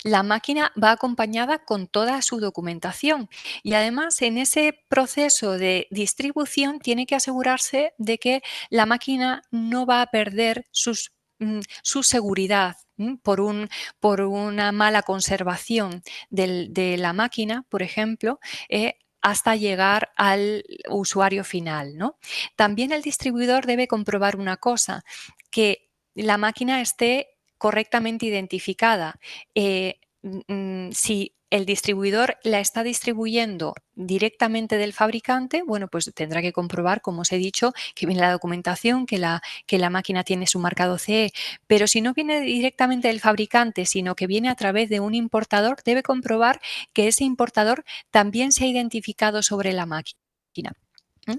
la máquina va acompañada con toda su documentación y además en ese proceso de distribución tiene que asegurarse de que la máquina no va a perder su seguridad por una mala conservación de la máquina, por ejemplo, hasta llegar al usuario final, ¿no? También el distribuidor debe comprobar una cosa, que la máquina esté correctamente identificada. Si el distribuidor la está distribuyendo directamente del fabricante, bueno, pues tendrá que comprobar, como os he dicho, que viene la documentación, que la máquina tiene su marcado CE, pero si no viene directamente del fabricante, sino que viene a través de un importador, debe comprobar que ese importador también se ha identificado sobre la máquina.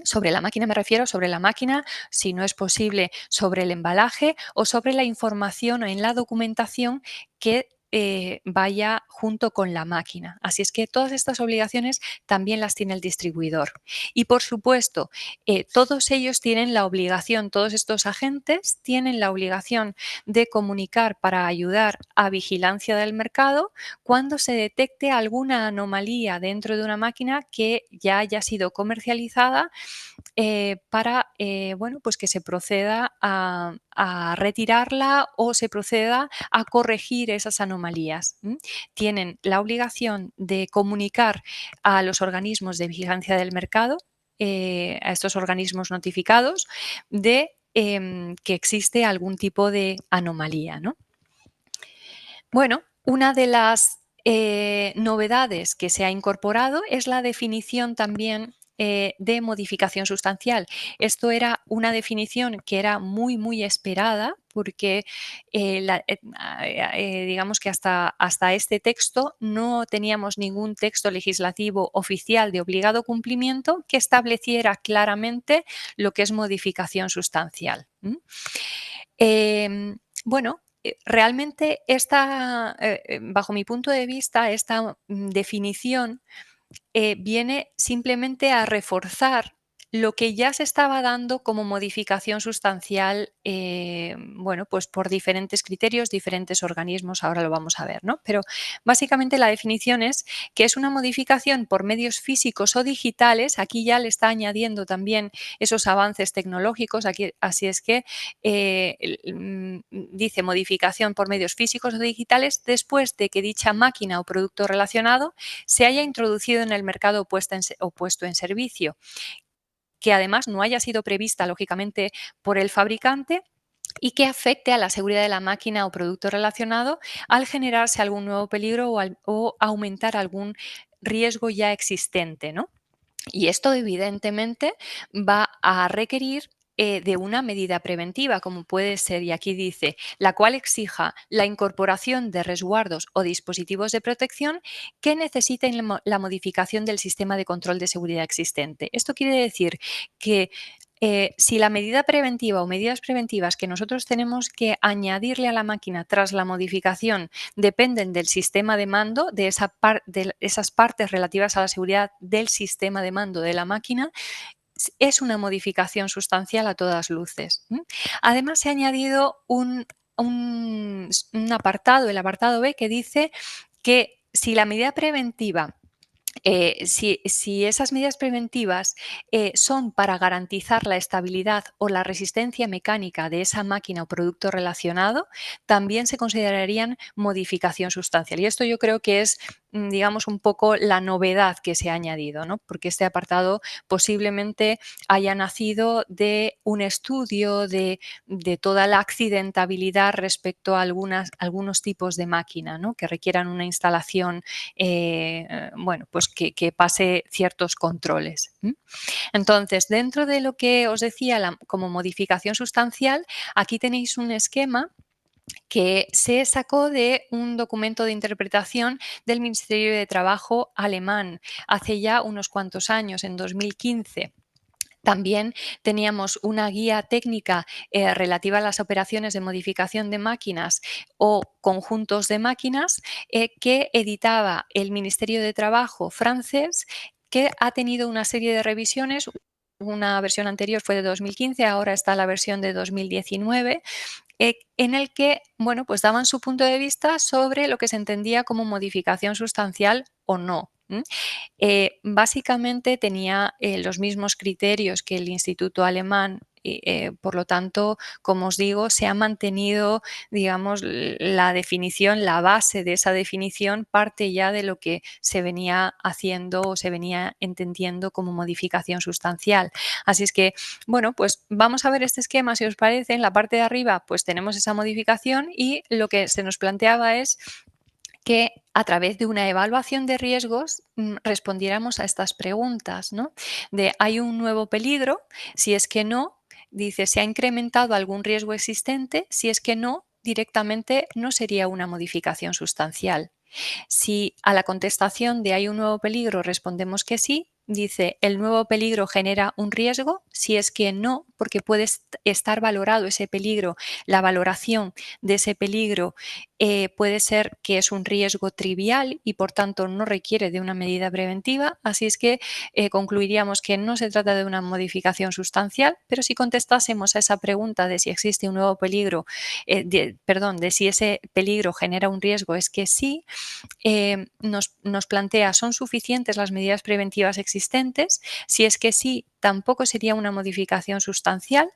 Sobre la máquina me refiero, sobre la máquina, si no es posible, sobre el embalaje o sobre la información en la documentación que vaya junto con la máquina. Así es que todas estas obligaciones también las tiene el distribuidor. Y por supuesto, todos ellos tienen la obligación, todos estos agentes tienen la obligación de comunicar para ayudar a vigilancia del mercado cuando se detecte alguna anomalía dentro de una máquina que ya haya sido comercializada para bueno, pues que se proceda a retirarla o se proceda a corregir esas anomalías. Tienen la obligación de comunicar a los organismos de vigilancia del mercado, a estos organismos notificados, de que existe algún tipo de anomalía, ¿no? Bueno, una de las novedades que se ha incorporado es la definición también de modificación sustancial. Esto era una definición que era muy, muy esperada porque digamos que hasta este texto no teníamos ningún texto legislativo oficial de obligado cumplimiento que estableciera claramente lo que es modificación sustancial. Bueno, realmente bajo mi punto de vista, esta definición viene simplemente a reforzar lo que ya se estaba dando como modificación sustancial, bueno, pues por diferentes criterios, diferentes organismos, ahora lo vamos a ver, ¿no? Pero básicamente la definición es que es una modificación por medios físicos o digitales, aquí ya le está añadiendo también esos avances tecnológicos, así es que dice modificación por medios físicos o digitales después de que dicha máquina o producto relacionado se haya introducido en el mercado o puesto en servicio, que además no haya sido prevista, lógicamente, por el fabricante y que afecte a la seguridad de la máquina o producto relacionado al generarse algún nuevo peligro o aumentar algún riesgo ya existente, ¿no? Y esto, evidentemente, va a requerir de una medida preventiva, como puede ser, y aquí dice, la cual exija la incorporación de resguardos o dispositivos de protección que necesiten la modificación del sistema de control de seguridad existente. Esto quiere decir que si la medida preventiva o medidas preventivas que nosotros tenemos que añadirle a la máquina tras la modificación dependen del sistema de mando, de esas partes relativas a la seguridad del sistema de mando de la máquina, es una modificación sustancial a todas luces. Además, se ha añadido un apartado, el apartado B, que dice que si la medida preventiva si esas medidas preventivas son para garantizar la estabilidad o la resistencia mecánica de esa máquina o producto relacionado, también se considerarían modificación sustancial. Y esto yo creo que es, digamos, un poco la novedad que se ha añadido, ¿no? Porque este apartado posiblemente haya nacido de un estudio de toda la accidentabilidad respecto a algunos tipos de máquina, ¿no? Que requieran una instalación, bueno, pues que pase ciertos controles. Entonces, dentro de lo que os decía como modificación sustancial, aquí tenéis un esquema que se sacó de un documento de interpretación del Ministerio de Trabajo alemán hace ya unos cuantos años, en 2015. También teníamos una guía técnica relativa a las operaciones de modificación de máquinas o conjuntos de máquinas que editaba el Ministerio de Trabajo francés, que ha tenido una serie de revisiones. Una versión anterior fue de 2015, ahora está la versión de 2019. En el que, bueno, pues daban su punto de vista sobre lo que se entendía como modificación sustancial o no. Básicamente tenía los mismos criterios que el Instituto Alemán. Por lo tanto, como os digo, se ha mantenido, digamos, la definición, la base de esa definición parte ya de lo que se venía haciendo o se venía entendiendo como modificación sustancial. Así es que, bueno, pues vamos a ver este esquema, si os parece. En la parte de arriba, pues tenemos esa modificación y lo que se nos planteaba es que a través de una evaluación de riesgos respondiéramos a estas preguntas, ¿no? De ¿hay un nuevo peligro? Si es que no, dice, ¿se ha incrementado algún riesgo existente? Si es que no, directamente no sería una modificación sustancial. Si a la contestación de ¿hay un nuevo peligro? Respondemos que sí, dice, ¿el nuevo peligro genera un riesgo? Si es que no, porque puede estar valorado ese peligro, la valoración de ese peligro puede ser que es un riesgo trivial y por tanto no requiere de una medida preventiva, así es que concluiríamos que no se trata de una modificación sustancial, pero si contestásemos a esa pregunta de si existe un nuevo peligro, de si ese peligro genera un riesgo, es que sí, nos plantea, ¿son suficientes las medidas preventivas existentes? Si es que sí, tampoco sería una modificación sustancial.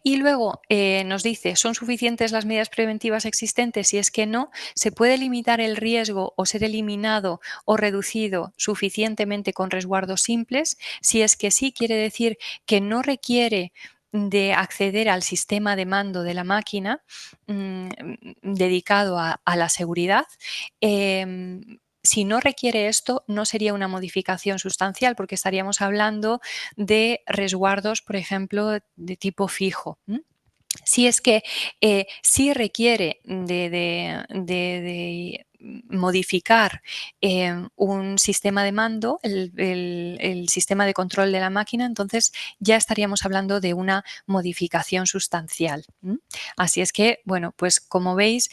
Y luego nos dice, ¿son suficientes las medidas preventivas existentes? Si es que no, ¿se puede limitar el riesgo o ser eliminado o reducido suficientemente con resguardos simples? Si es que sí, quiere decir que no requiere de acceder al sistema de mando de la máquina dedicado a la seguridad. Si no requiere esto, no sería una modificación sustancial porque estaríamos hablando de resguardos, por ejemplo, de tipo fijo. Si es que sí requiere de modificar un sistema de mando, el sistema de control de la máquina, entonces ya estaríamos hablando de una modificación sustancial. Así es que, bueno, pues como veis,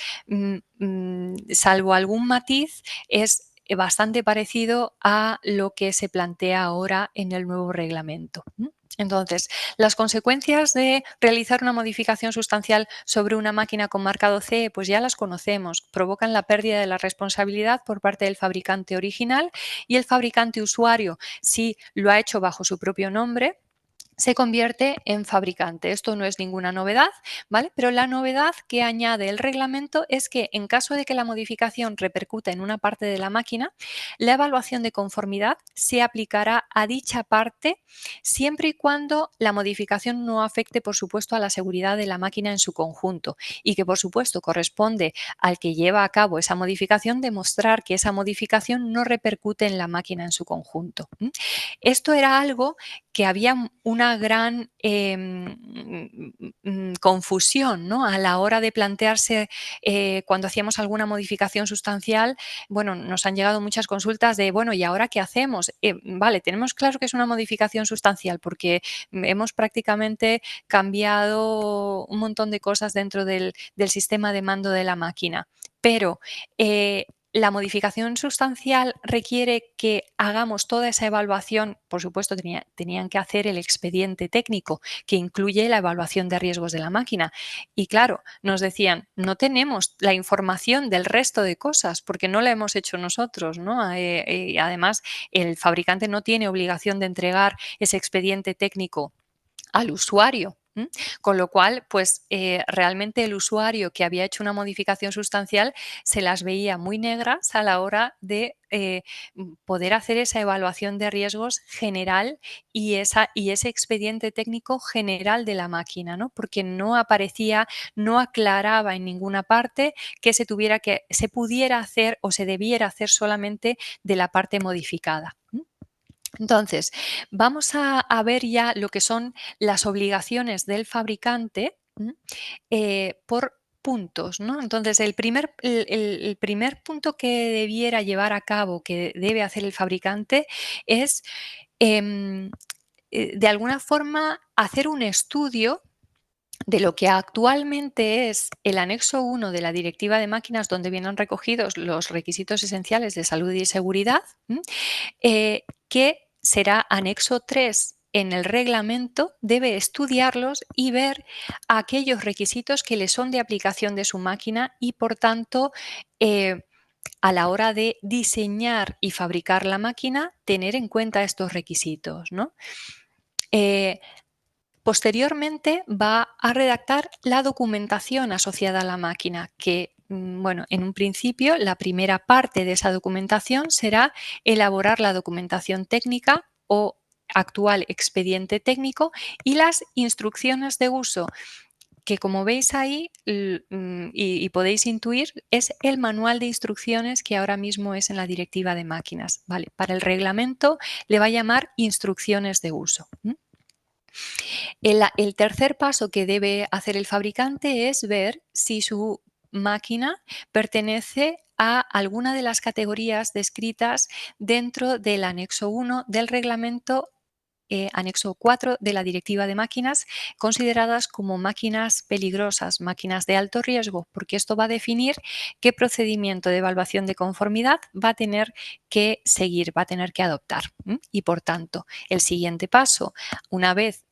salvo algún matiz, es bastante parecido a lo que se plantea ahora en el nuevo reglamento. Entonces, las consecuencias de realizar una modificación sustancial sobre una máquina con marcado CE, pues ya las conocemos. Provocan la pérdida de la responsabilidad por parte del fabricante original y el fabricante usuario, si lo ha hecho bajo su propio nombre, se convierte en fabricante. Esto no es ninguna novedad, ¿vale? Pero la novedad que añade el reglamento es que en caso de que la modificación repercuta en una parte de la máquina, la evaluación de conformidad se aplicará a dicha parte siempre y cuando la modificación no afecte, por supuesto, a la seguridad de la máquina en su conjunto y que, por supuesto, corresponde al que lleva a cabo esa modificación demostrar que esa modificación no repercute en la máquina en su conjunto. Esto era algo que había una gran confusión, ¿no? A la hora de plantearse cuando hacíamos alguna modificación sustancial. Bueno, nos han llegado muchas consultas de, bueno, ¿y ahora qué hacemos? Vale, tenemos claro que es una modificación sustancial porque hemos prácticamente cambiado un montón de cosas dentro del sistema de mando de la máquina, pero La modificación sustancial requiere que hagamos toda esa evaluación. Por supuesto, tenían que hacer el expediente técnico que incluye la evaluación de riesgos de la máquina. Y claro, nos decían, no tenemos la información del resto de cosas porque no la hemos hecho nosotros, ¿no? Además, el fabricante no tiene obligación de entregar ese expediente técnico al usuario. Con lo cual, pues realmente el usuario que había hecho una modificación sustancial se las veía muy negras a la hora de poder hacer esa evaluación de riesgos general y ese expediente técnico general de la máquina, ¿no? Porque no aparecía, no aclaraba en ninguna parte que se pudiera hacer o se debiera hacer solamente de la parte modificada. Entonces, vamos a ver ya lo que son las obligaciones del fabricante por puntos, ¿no? Entonces, el primer punto que debiera llevar a cabo, que debe hacer el fabricante, es de alguna forma hacer un estudio de lo que actualmente es el anexo 1 de la Directiva de Máquinas, donde vienen recogidos los requisitos esenciales de salud y seguridad, que será anexo 3 en el reglamento, debe estudiarlos y ver aquellos requisitos que le son de aplicación de su máquina y, por tanto, a la hora de diseñar y fabricar la máquina, tener en cuenta estos requisitos, ¿no? Posteriormente va a redactar la documentación asociada a la máquina, que, bueno, en un principio la primera parte de esa documentación será elaborar la documentación técnica o actual expediente técnico y las instrucciones de uso, que como veis ahí y podéis intuir, es el manual de instrucciones que ahora mismo es en la Directiva de Máquinas. ¿Vale? Para el reglamento le va a llamar instrucciones de uso. El tercer paso que debe hacer el fabricante es ver si su máquina pertenece a alguna de las categorías descritas dentro del anexo 1 del reglamento, anexo 4 de la Directiva de Máquinas, consideradas como máquinas peligrosas, máquinas de alto riesgo, porque esto va a definir qué procedimiento de evaluación de conformidad va a tener que seguir, va a tener que adoptar. Y por tanto, el siguiente paso, una vez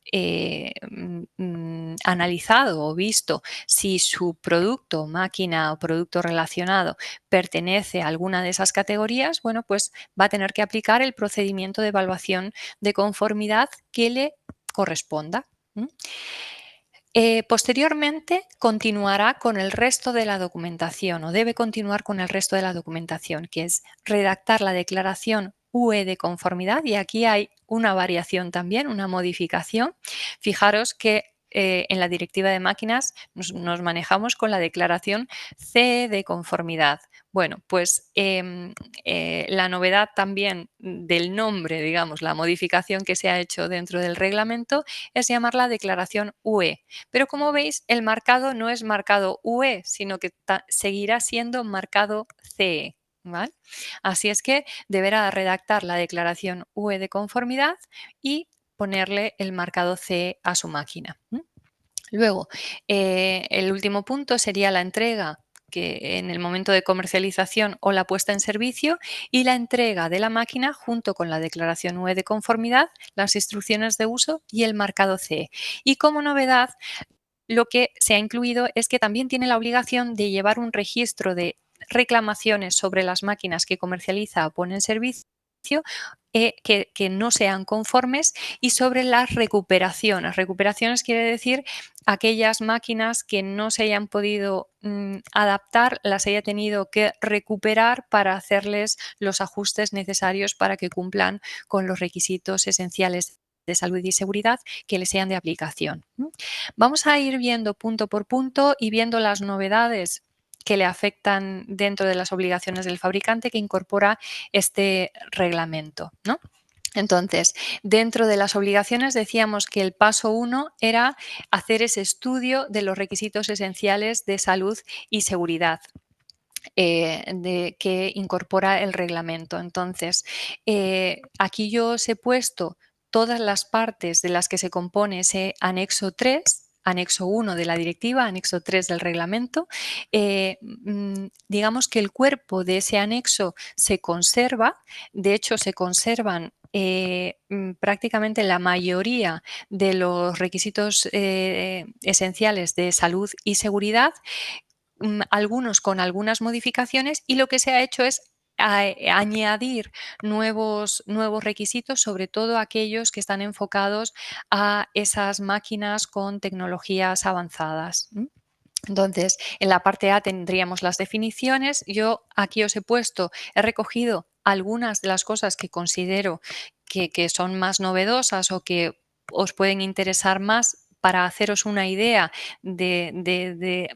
analizado o visto si su producto, máquina o producto relacionado pertenece a alguna de esas categorías, bueno, pues va a tener que aplicar el procedimiento de evaluación de conformidad que le corresponda. Posteriormente continuará con el resto de la documentación o debe continuar con el resto de la documentación, que es redactar la declaración UE de conformidad, y aquí hay una variación también, una modificación. Fijaros que en la Directiva de Máquinas nos manejamos con la declaración CE de conformidad. Bueno, pues la novedad también del nombre, digamos, la modificación que se ha hecho dentro del reglamento es llamarla declaración UE. Pero como veis, el marcado no es marcado UE, sino que seguirá siendo marcado CE. ¿Vale? Así es que deberá redactar la declaración UE de conformidad y ponerle el marcado CE a su máquina. Luego, el último punto sería la entrega, que en el momento de comercialización o la puesta en servicio, y la entrega de la máquina junto con la declaración UE de conformidad, las instrucciones de uso y el marcado CE. Y como novedad, lo que se ha incluido es que también tiene la obligación de llevar un registro de reclamaciones sobre las máquinas que comercializa o pone en servicio que no sean conformes, y sobre las recuperaciones. Recuperaciones quiere decir aquellas máquinas que no se hayan podido adaptar, las haya tenido que recuperar para hacerles los ajustes necesarios para que cumplan con los requisitos esenciales de salud y seguridad que les sean de aplicación. Vamos a ir viendo punto por punto y viendo las novedades que le afectan dentro de las obligaciones del fabricante que incorpora este reglamento, ¿no? Entonces, dentro de las obligaciones decíamos que el paso 1 era hacer ese estudio de los requisitos esenciales de salud y seguridad que incorpora el reglamento. Entonces, aquí yo os he puesto todas las partes de las que se compone ese anexo 3, anexo 1 de la directiva, anexo 3 del reglamento, digamos que el cuerpo de ese anexo se conserva, de hecho se conservan prácticamente la mayoría de los requisitos esenciales de salud y seguridad, algunos con algunas modificaciones, y lo que se ha hecho es añadir nuevos requisitos, sobre todo aquellos que están enfocados a esas máquinas con tecnologías avanzadas. Entonces, en la parte A tendríamos las definiciones. Yo aquí os he recogido algunas de las cosas que considero que son más novedosas o que os pueden interesar más, para haceros una idea de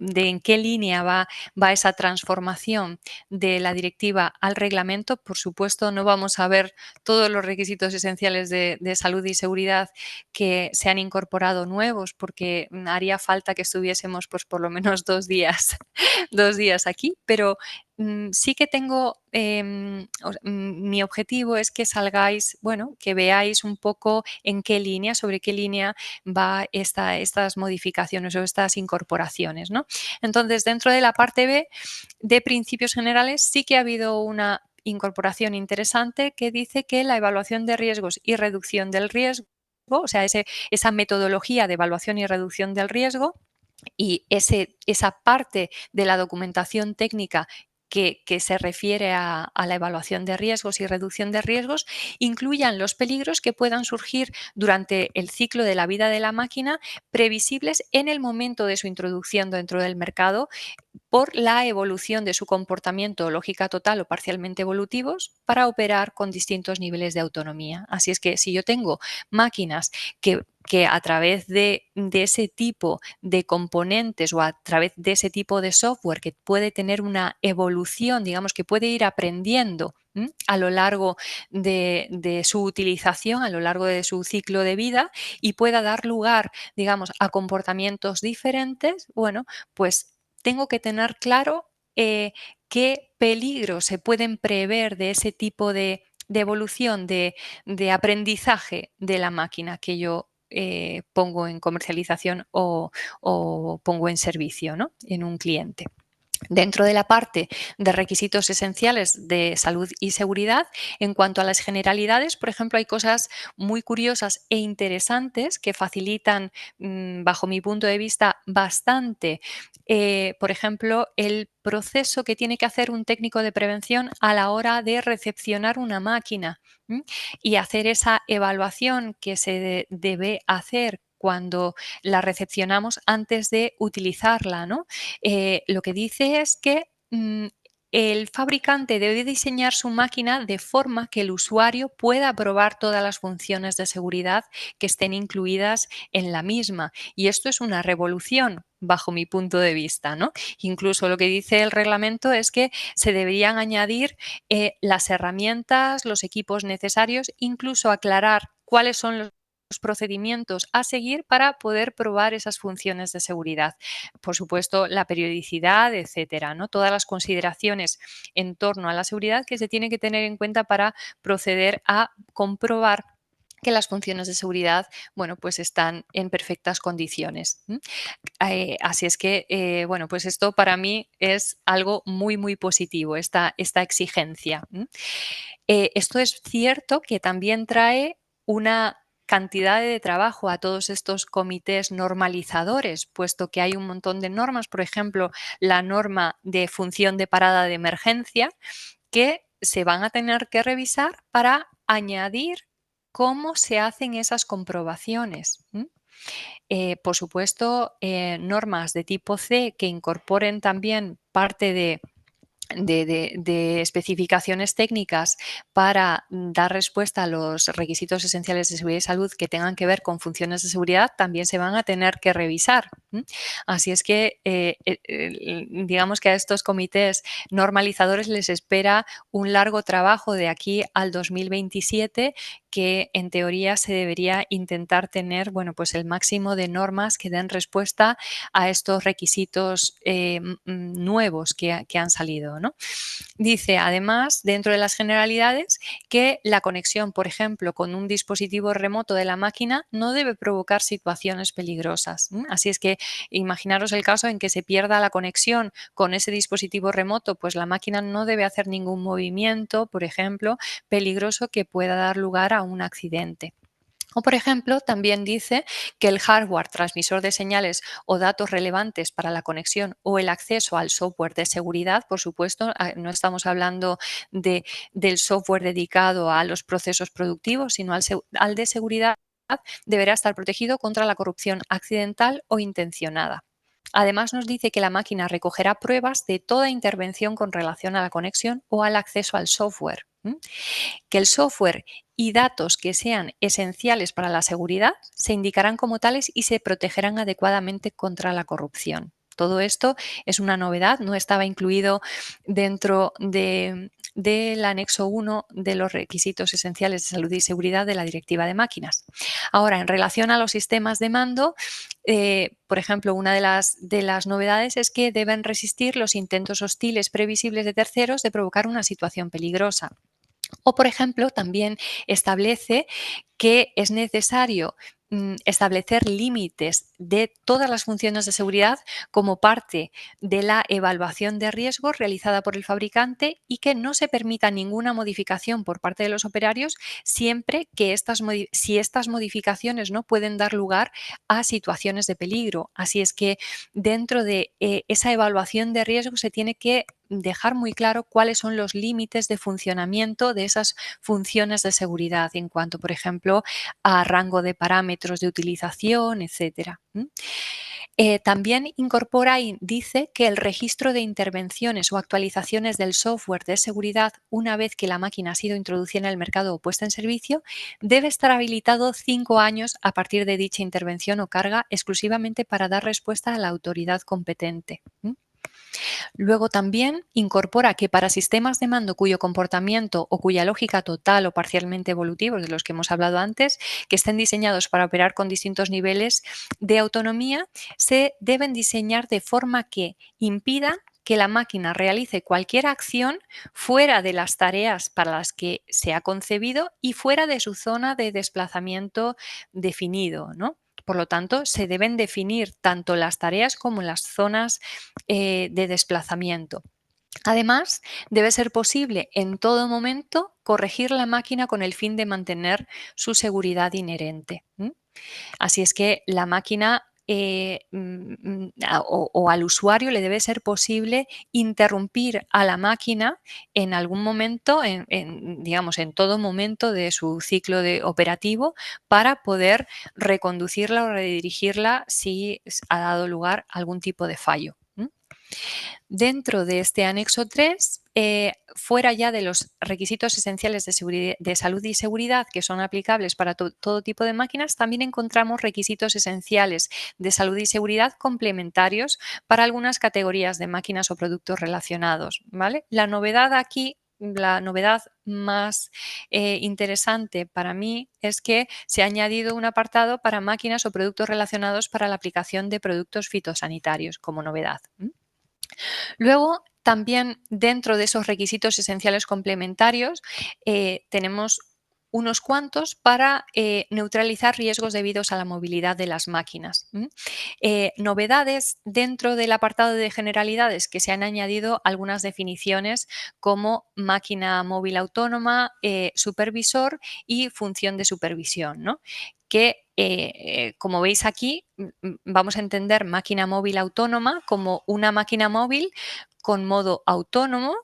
en qué línea va esa transformación de la directiva al reglamento. Por supuesto, no vamos a ver todos los requisitos esenciales de salud y seguridad que se han incorporado nuevos, porque haría falta que estuviésemos pues por lo menos 2 días, 2 días aquí, pero sí que tengo, mi objetivo es que salgáis, bueno, que veáis un poco en qué línea, sobre qué línea va estas modificaciones o estas incorporaciones, ¿no? Entonces, dentro de la parte B de principios generales sí que ha habido una incorporación interesante que dice que la evaluación de riesgos y reducción del riesgo, o sea, esa metodología de evaluación y reducción del riesgo y esa parte de la documentación técnica que se refiere a la evaluación de riesgos y reducción de riesgos, incluyan los peligros que puedan surgir durante el ciclo de la vida de la máquina, previsibles en el momento de su introducción dentro del mercado, por la evolución de su comportamiento, lógica total o parcialmente evolutivos, para operar con distintos niveles de autonomía. Así es que si yo tengo máquinas que a través de ese tipo de componentes o a través de ese tipo de software que puede tener una evolución, digamos que puede ir aprendiendo a lo largo de su utilización, a lo largo de su ciclo de vida, y pueda dar lugar, digamos, a comportamientos diferentes, bueno, pues tengo que tener claro qué peligros se pueden prever de ese tipo de evolución, de aprendizaje de la máquina que yo pongo en comercialización o pongo en servicio, ¿no?, en un cliente. Dentro de la parte de requisitos esenciales de salud y seguridad, en cuanto a las generalidades, por ejemplo, hay cosas muy curiosas e interesantes que facilitan, bajo mi punto de vista, bastante, por ejemplo, el proceso que tiene que hacer un técnico de prevención a la hora de recepcionar una máquina y hacer esa evaluación que se debe hacer cuando la recepcionamos antes de utilizarla, ¿no? Lo que dice es que el fabricante debe diseñar su máquina de forma que el usuario pueda probar todas las funciones de seguridad que estén incluidas en la misma. Y esto es una revolución bajo mi punto de vista, ¿no? Incluso lo que dice el reglamento es que se deberían añadir las herramientas, los equipos necesarios, incluso aclarar cuáles son los procedimientos a seguir para poder probar esas funciones de seguridad. Por supuesto, la periodicidad, etcétera, ¿no? Todas las consideraciones en torno a la seguridad que se tienen que tener en cuenta para proceder a comprobar que las funciones de seguridad, bueno, pues están en perfectas condiciones. Así es que, bueno, pues esto para mí es algo muy, muy positivo, esta exigencia. Esto es cierto que también trae una cantidad de trabajo a todos estos comités normalizadores, puesto que hay un montón de normas, por ejemplo, la norma de función de parada de emergencia, que se van a tener que revisar para añadir cómo se hacen esas comprobaciones. Por supuesto, normas de tipo C que incorporen también parte de especificaciones técnicas para dar respuesta a los requisitos esenciales de seguridad y salud que tengan que ver con funciones de seguridad, también se van a tener que revisar. Así es que digamos que a estos comités normalizadores les espera un largo trabajo de aquí al 2027, que en teoría se debería intentar tener, bueno, pues el máximo de normas que den respuesta a estos requisitos nuevos que han salido, ¿no? Dice, además, dentro de las generalidades, que la conexión, por ejemplo, con un dispositivo remoto de la máquina no debe provocar situaciones peligrosas. Así es que imaginaros el caso en que se pierda la conexión con ese dispositivo remoto, pues la máquina no debe hacer ningún movimiento, por ejemplo, peligroso que pueda dar lugar a un accidente. O, por ejemplo, también dice que el hardware transmisor de señales o datos relevantes para la conexión o el acceso al software de seguridad, por supuesto, no estamos hablando del software dedicado a los procesos productivos, sino al de seguridad, deberá estar protegido contra la corrupción accidental o intencionada. Además, nos dice que la máquina recogerá pruebas de toda intervención con relación a la conexión o al acceso al software. Que el software y datos que sean esenciales para la seguridad se indicarán como tales y se protegerán adecuadamente contra la corrupción. Todo esto es una novedad, no estaba incluido dentro del anexo 1 de los requisitos esenciales de salud y seguridad de la Directiva de Máquinas. Ahora, en relación a los sistemas de mando, por ejemplo, una de las novedades es que deben resistir los intentos hostiles previsibles de terceros de provocar una situación peligrosa. O, por ejemplo, también establece que es necesario establecer límites de todas las funciones de seguridad como parte de la evaluación de riesgos realizada por el fabricante y que no se permita ninguna modificación por parte de los operarios siempre que si estas modificaciones no pueden dar lugar a situaciones de peligro. Así es que dentro de esa evaluación de riesgos se tiene que dejar muy claro cuáles son los límites de funcionamiento de esas funciones de seguridad en cuanto, por ejemplo, a rango de parámetros de utilización, etcétera. También incorpora y dice que el registro de intervenciones o actualizaciones del software de seguridad una vez que la máquina ha sido introducida en el mercado o puesta en servicio debe estar habilitado 5 años a partir de dicha intervención o carga exclusivamente para dar respuesta a la autoridad competente. Luego también incorpora que para sistemas de mando cuyo comportamiento o cuya lógica total o parcialmente evolutivos, de los que hemos hablado antes, que estén diseñados para operar con distintos niveles de autonomía, se deben diseñar de forma que impidan que la máquina realice cualquier acción fuera de las tareas para las que se ha concebido y fuera de su zona de desplazamiento definido, ¿no? Por lo tanto, se deben definir tanto las tareas como las zonas de desplazamiento. Además, debe ser posible en todo momento corregir la máquina con el fin de mantener su seguridad inherente. Así es que la máquina o al usuario le debe ser posible interrumpir a la máquina en algún momento, digamos, en todo momento de su ciclo operativo para poder reconducirla o redirigirla si ha dado lugar a algún tipo de fallo. Dentro de este anexo 3, fuera ya de los requisitos esenciales de salud y seguridad que son aplicables para todo tipo de máquinas, también encontramos requisitos esenciales de salud y seguridad complementarios para algunas categorías de máquinas o productos relacionados, ¿vale? La novedad aquí, la novedad más interesante para mí es que se ha añadido un apartado para máquinas o productos relacionados para la aplicación de productos fitosanitarios como novedad. Luego, también dentro de esos requisitos esenciales complementarios, tenemos unos cuantos para neutralizar riesgos debidos a la movilidad de las máquinas. Novedades dentro del apartado de generalidades, que se han añadido algunas definiciones como máquina móvil autónoma, supervisor y función de supervisión, ¿no? Que, como veis aquí, vamos a entender máquina móvil autónoma como una máquina móvil con modo autónomo,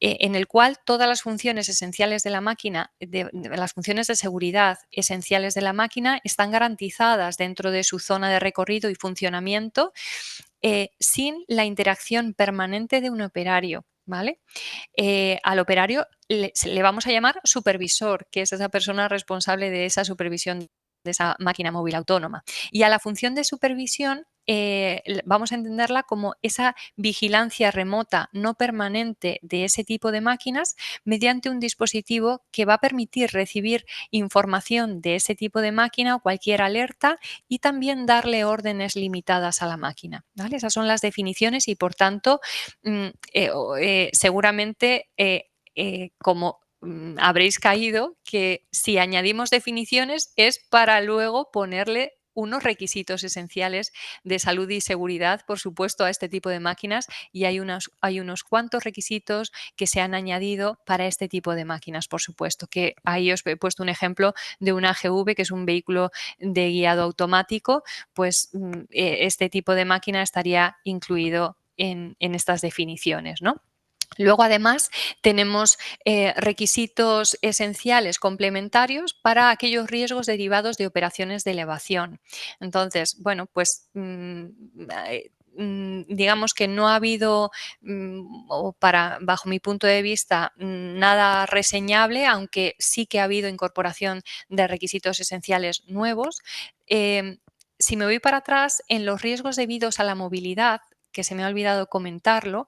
en el cual todas las funciones esenciales de la máquina, las funciones de seguridad esenciales de la máquina están garantizadas dentro de su zona de recorrido y funcionamiento sin la interacción permanente de un operario. ¿Vale? Al operario le vamos a llamar supervisor, que es esa persona responsable de esa supervisión de esa máquina móvil autónoma. Y a la función de supervisión vamos a entenderla como esa vigilancia remota no permanente de ese tipo de máquinas mediante un dispositivo que va a permitir recibir información de ese tipo de máquina o cualquier alerta y también darle órdenes limitadas a la máquina, ¿vale? Esas son las definiciones y, por tanto, seguramente como habréis caído, que si añadimos definiciones es para luego ponerle unos requisitos esenciales de salud y seguridad, por supuesto, a este tipo de máquinas, y hay unos cuantos requisitos que se han añadido para este tipo de máquinas, por supuesto, que ahí os he puesto un ejemplo de un AGV, que es un vehículo de guiado automático, pues este tipo de máquina estaría incluido en estas definiciones, ¿no? Luego, además, tenemos requisitos esenciales complementarios para aquellos riesgos derivados de operaciones de elevación. Entonces, bueno, pues digamos que no ha habido, bajo mi punto de vista, nada reseñable, aunque sí que ha habido incorporación de requisitos esenciales nuevos. Si me voy para atrás, en los riesgos debidos a la movilidad, que se me ha olvidado comentarlo,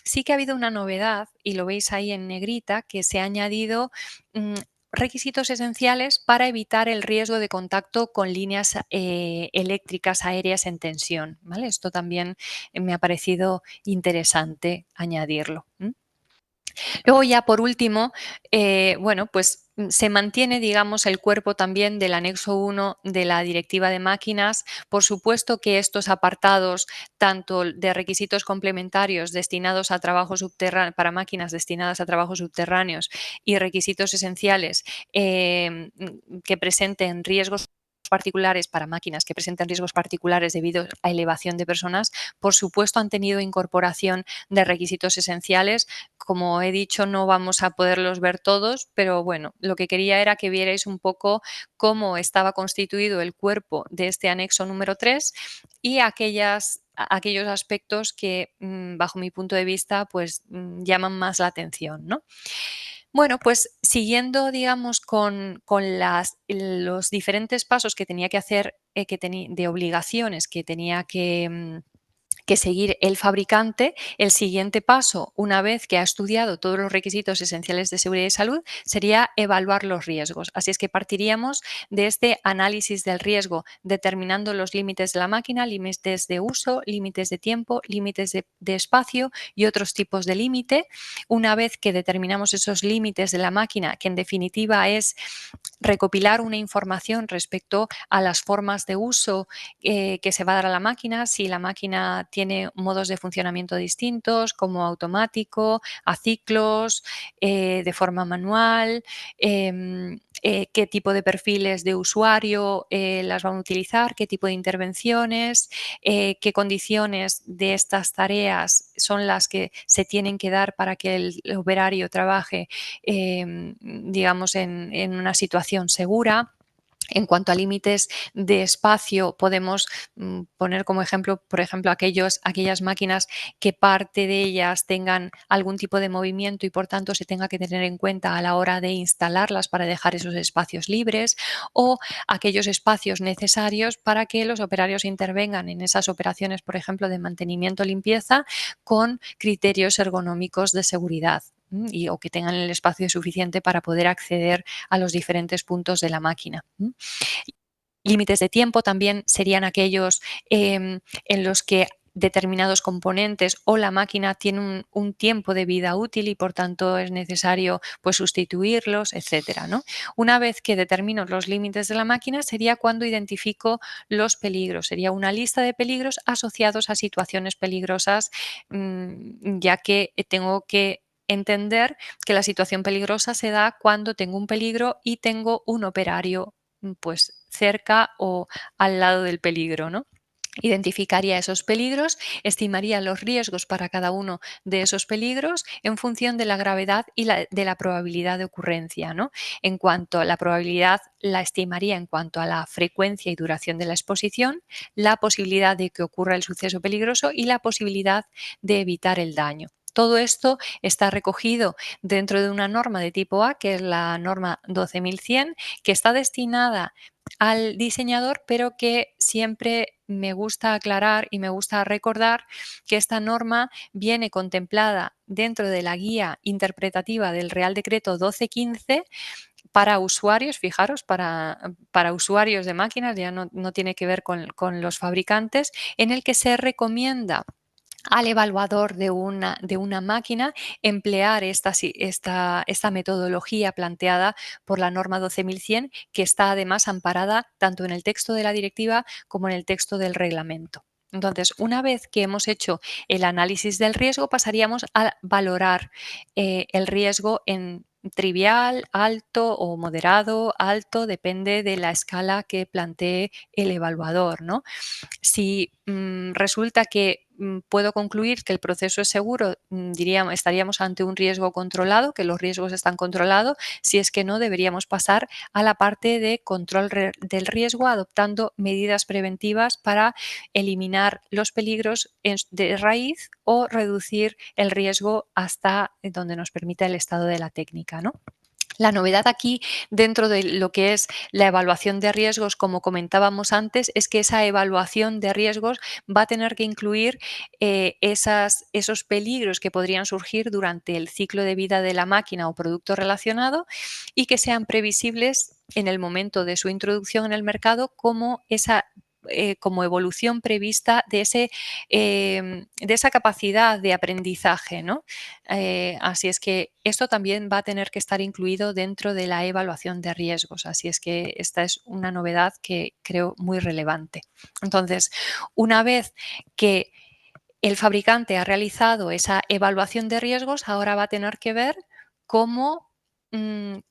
sí que ha habido una novedad, y lo veis ahí en negrita, que se ha añadido requisitos esenciales para evitar el riesgo de contacto con líneas eléctricas aéreas en tensión, ¿vale? Esto también me ha parecido interesante añadirlo. Luego, ya por último, bueno, pues se mantiene, digamos, el cuerpo también del anexo 1 de la Directiva de Máquinas. Por supuesto que estos apartados, tanto de requisitos complementarios destinados a trabajo subterráneo, para máquinas destinadas a trabajos subterráneos, y requisitos esenciales que presenten riesgos particulares para máquinas que presenten riesgos particulares debido a elevación de personas, por supuesto han tenido incorporación de requisitos esenciales. Como he dicho, no vamos a poderlos ver todos, pero bueno, lo que quería era que vierais un poco cómo estaba constituido el cuerpo de este anexo número 3 y aquellos aspectos que, bajo mi punto de vista, pues llaman más la atención, ¿no? Bueno, pues siguiendo, digamos, con los diferentes pasos que tenía que hacer, de obligaciones que tenía que seguir el fabricante, el siguiente paso, una vez que ha estudiado todos los requisitos esenciales de seguridad y salud, sería evaluar los riesgos. Así es que partiríamos de este análisis del riesgo, determinando los límites de la máquina, límites de uso, límites de tiempo, límites de espacio y otros tipos de límite. Una vez que determinamos esos límites de la máquina, que en definitiva es recopilar una información respecto a las formas de uso que se va a dar a la máquina, si la máquina tiene modos de funcionamiento distintos, como automático, a ciclos, de forma manual, qué tipo de perfiles de usuario las van a utilizar, qué tipo de intervenciones, qué condiciones de estas tareas son las que se tienen que dar para que el operario trabaje, digamos, en una situación segura. En cuanto a límites de espacio, podemos poner como ejemplo, por ejemplo, aquellas máquinas que parte de ellas tengan algún tipo de movimiento y, por tanto, se tenga que tener en cuenta a la hora de instalarlas para dejar esos espacios libres, o aquellos espacios necesarios para que los operarios intervengan en esas operaciones, por ejemplo, de mantenimiento o limpieza, con criterios ergonómicos de seguridad. O que tengan el espacio suficiente para poder acceder a los diferentes puntos de la máquina. Límites de tiempo también serían aquellos en los que determinados componentes o la máquina tiene un tiempo de vida útil y, por tanto, es necesario pues sustituirlos, etcétera, ¿no? Una vez que determino los límites de la máquina, sería cuando identifico los peligros. Sería una lista de peligros asociados a situaciones peligrosas, ya que tengo que entender que la situación peligrosa se da cuando tengo un peligro y tengo un operario pues cerca o al lado del peligro, ¿no? Identificaría esos peligros, estimaría los riesgos para cada uno de esos peligros en función de la gravedad y de la probabilidad de ocurrencia, ¿no? En cuanto a la probabilidad, la estimaría en cuanto a la frecuencia y duración de la exposición, la posibilidad de que ocurra el suceso peligroso y la posibilidad de evitar el daño. Todo esto está recogido dentro de una norma de tipo A, que es la norma 12100, que está destinada al diseñador, pero que siempre me gusta aclarar y me gusta recordar que esta norma viene contemplada dentro de la guía interpretativa del Real Decreto 1215 para usuarios, fijaros, para usuarios de máquinas, ya no tiene que ver con los fabricantes, en el que se recomienda al evaluador de una máquina emplear esta metodología planteada por la norma 12100, que está además amparada tanto en el texto de la directiva como en el texto del reglamento. Entonces, una vez que hemos hecho el análisis del riesgo, pasaríamos a valorar el riesgo en trivial, alto o moderado, alto, depende de la escala que plantee el evaluador, ¿no? Si resulta que puedo concluir que el proceso es seguro, estaríamos ante un riesgo controlado, que los riesgos están controlados. Si es que no, deberíamos pasar a la parte de control del riesgo, adoptando medidas preventivas para eliminar los peligros de raíz o reducir el riesgo hasta donde nos permita el estado de la técnica, ¿no? La novedad aquí, dentro de lo que es la evaluación de riesgos, como comentábamos antes, es que esa evaluación de riesgos va a tener que incluir esos peligros que podrían surgir durante el ciclo de vida de la máquina o producto relacionado y que sean previsibles en el momento de su introducción en el mercado como evolución prevista de esa capacidad de aprendizaje, ¿no? Así es que esto también va a tener que estar incluido dentro de la evaluación de riesgos. Así es que esta es una novedad que creo muy relevante. Entonces, una vez que el fabricante ha realizado esa evaluación de riesgos, ahora va a tener que ver cómo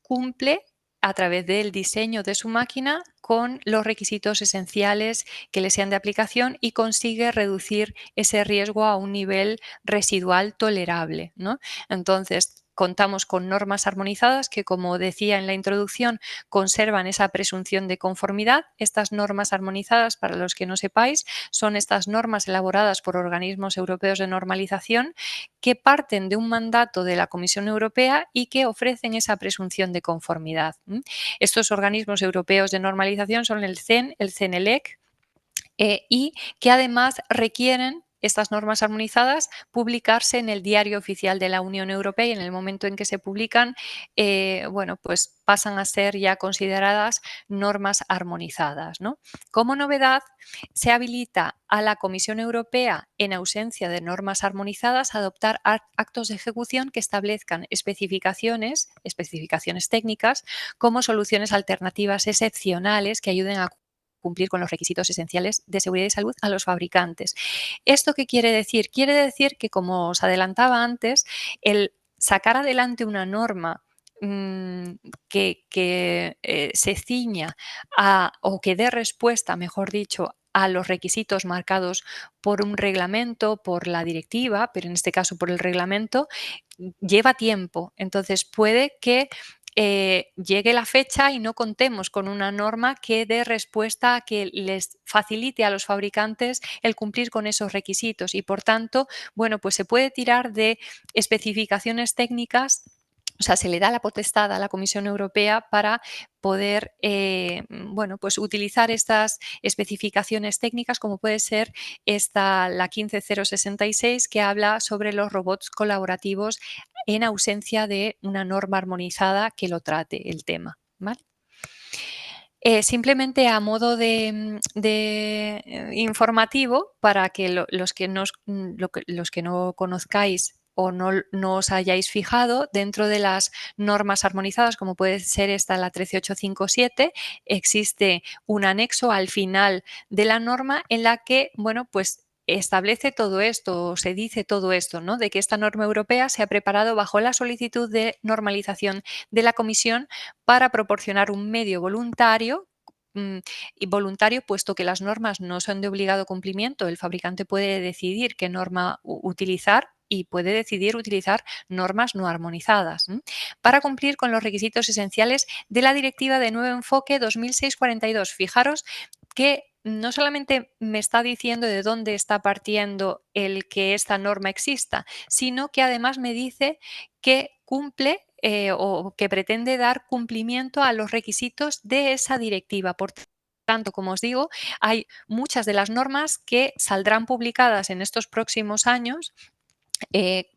cumple a través del diseño de su máquina con los requisitos esenciales que le sean de aplicación y consigue reducir ese riesgo a un nivel residual tolerable, ¿no? Entonces, contamos con normas armonizadas que, como decía en la introducción, conservan esa presunción de conformidad. Estas normas armonizadas, para los que no sepáis, son estas normas elaboradas por organismos europeos de normalización que parten de un mandato de la Comisión Europea y que ofrecen esa presunción de conformidad. Estos organismos europeos de normalización son el CEN, el CENELEC, y que además requieren estas normas armonizadas publicarse en el Diario Oficial de la Unión Europea, y en el momento en que se publican, pues pasan a ser ya consideradas normas armonizadas, ¿no? Como novedad, se habilita a la Comisión Europea, en ausencia de normas armonizadas, a adoptar actos de ejecución que establezcan especificaciones técnicas como soluciones alternativas excepcionales que ayuden a cumplir con los requisitos esenciales de seguridad y salud a los fabricantes. ¿Esto qué quiere decir? Quiere decir que, como os adelantaba antes, el sacar adelante una norma que se ciña o que dé respuesta, mejor dicho, a los requisitos marcados por un reglamento, por la directiva, pero en este caso por el reglamento, lleva tiempo. Entonces puede que llegue la fecha y no contemos con una norma que dé respuesta, que les facilite a los fabricantes el cumplir con esos requisitos, y por tanto, bueno, pues se puede tirar de especificaciones técnicas. O sea, se le da la potestad a la Comisión Europea para poder pues utilizar estas especificaciones técnicas, como puede ser la 15066, que habla sobre los robots colaborativos en ausencia de una norma armonizada que lo trate el tema, ¿vale? Simplemente a modo de informativo, para que los que no conozcáis o no os hayáis fijado, dentro de las normas armonizadas, como puede ser esta, la 13857, existe un anexo al final de la norma en la que, bueno, pues establece todo esto, se dice todo esto, ¿no? De que esta norma europea se ha preparado bajo la solicitud de normalización de la Comisión para proporcionar un medio voluntario, puesto que las normas no son de obligado cumplimiento. El fabricante puede decidir qué norma utilizar y puede decidir utilizar normas no armonizadas, para cumplir con los requisitos esenciales de la Directiva de Nuevo Enfoque 2006/42. Fijaros que no solamente me está diciendo de dónde está partiendo el que esta norma exista, sino que además me dice que cumple o que pretende dar cumplimiento a los requisitos de esa directiva. Por tanto, como os digo, hay muchas de las normas que saldrán publicadas en estos próximos años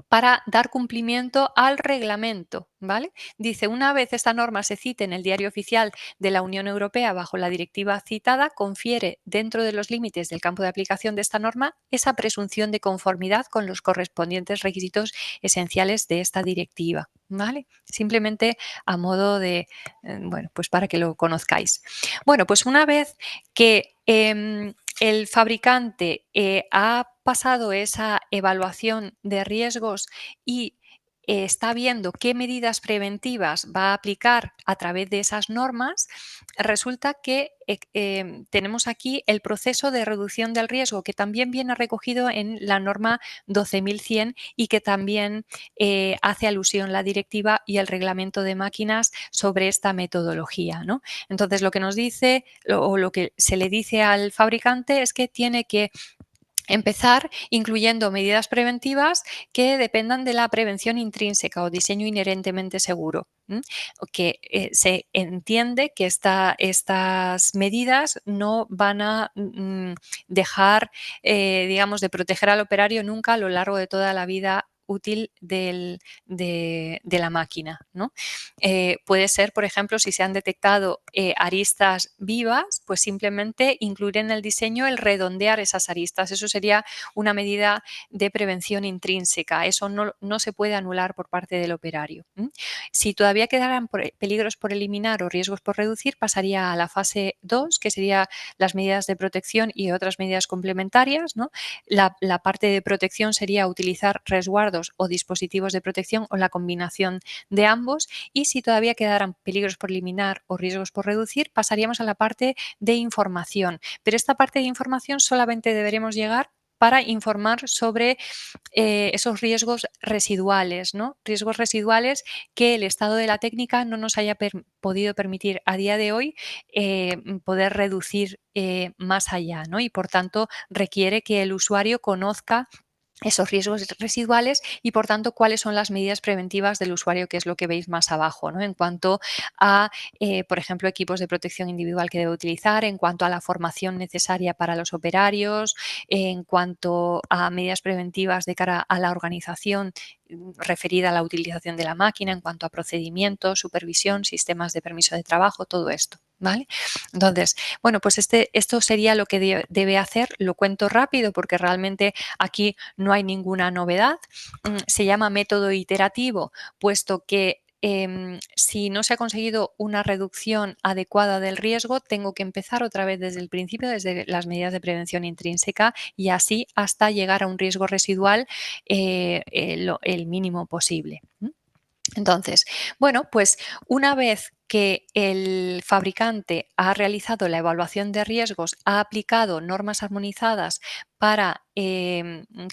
para dar cumplimiento al reglamento, ¿vale? Dice, una vez esta norma se cite en el Diario Oficial de la Unión Europea bajo la directiva citada, confiere dentro de los límites del campo de aplicación de esta norma esa presunción de conformidad con los correspondientes requisitos esenciales de esta directiva, ¿vale? Simplemente a modo de, bueno, pues para que lo conozcáis. Bueno, pues una vez que el fabricante ha pasado esa evaluación de riesgos y está viendo qué medidas preventivas va a aplicar a través de esas normas, resulta que tenemos aquí el proceso de reducción del riesgo, que también viene recogido en la norma 12.100 y que también hace alusión la directiva y el reglamento de máquinas sobre esta metodología, ¿no? Entonces, lo que nos dice o lo que se le dice al fabricante es que tiene que empezar incluyendo medidas preventivas que dependan de la prevención intrínseca o diseño inherentemente seguro, que se entiende que estas medidas no van a dejar, digamos, de proteger al operario nunca a lo largo de toda la vida útil de la máquina, ¿no? Puede ser, por ejemplo, si se han detectado aristas vivas, pues simplemente incluir en el diseño el redondear esas aristas. Eso sería una medida de prevención intrínseca. Eso no se puede anular por parte del operario. Si todavía quedaran peligros por eliminar o riesgos por reducir, pasaría a la fase 2, que sería las medidas de protección y otras medidas complementarias, ¿no? La parte de protección sería utilizar resguardos o dispositivos de protección o la combinación de ambos, y si todavía quedaran peligros por eliminar o riesgos por reducir, pasaríamos a la parte de información. Pero esta parte de información solamente deberemos llegar para informar sobre esos riesgos residuales, ¿no? Riesgos residuales que el estado de la técnica no nos haya podido permitir a día de hoy poder reducir más allá, ¿no? Y por tanto requiere que el usuario conozca esos riesgos residuales y, por tanto, cuáles son las medidas preventivas del usuario, que es lo que veis más abajo, ¿no? En cuanto a, por ejemplo, equipos de protección individual que debe utilizar, en cuanto a la formación necesaria para los operarios, en cuanto a medidas preventivas de cara a la organización referida a la utilización de la máquina, en cuanto a procedimientos, supervisión, sistemas de permiso de trabajo, todo esto, ¿vale? Entonces, bueno, pues esto sería lo que debe hacer. Lo cuento rápido porque realmente aquí no hay ninguna novedad. Se llama método iterativo, puesto que si no se ha conseguido una reducción adecuada del riesgo, tengo que empezar otra vez desde el principio, desde las medidas de prevención intrínseca, y así hasta llegar a un riesgo residual el mínimo posible. Entonces, bueno, pues una vez que el fabricante ha realizado la evaluación de riesgos, ha aplicado normas armonizadas para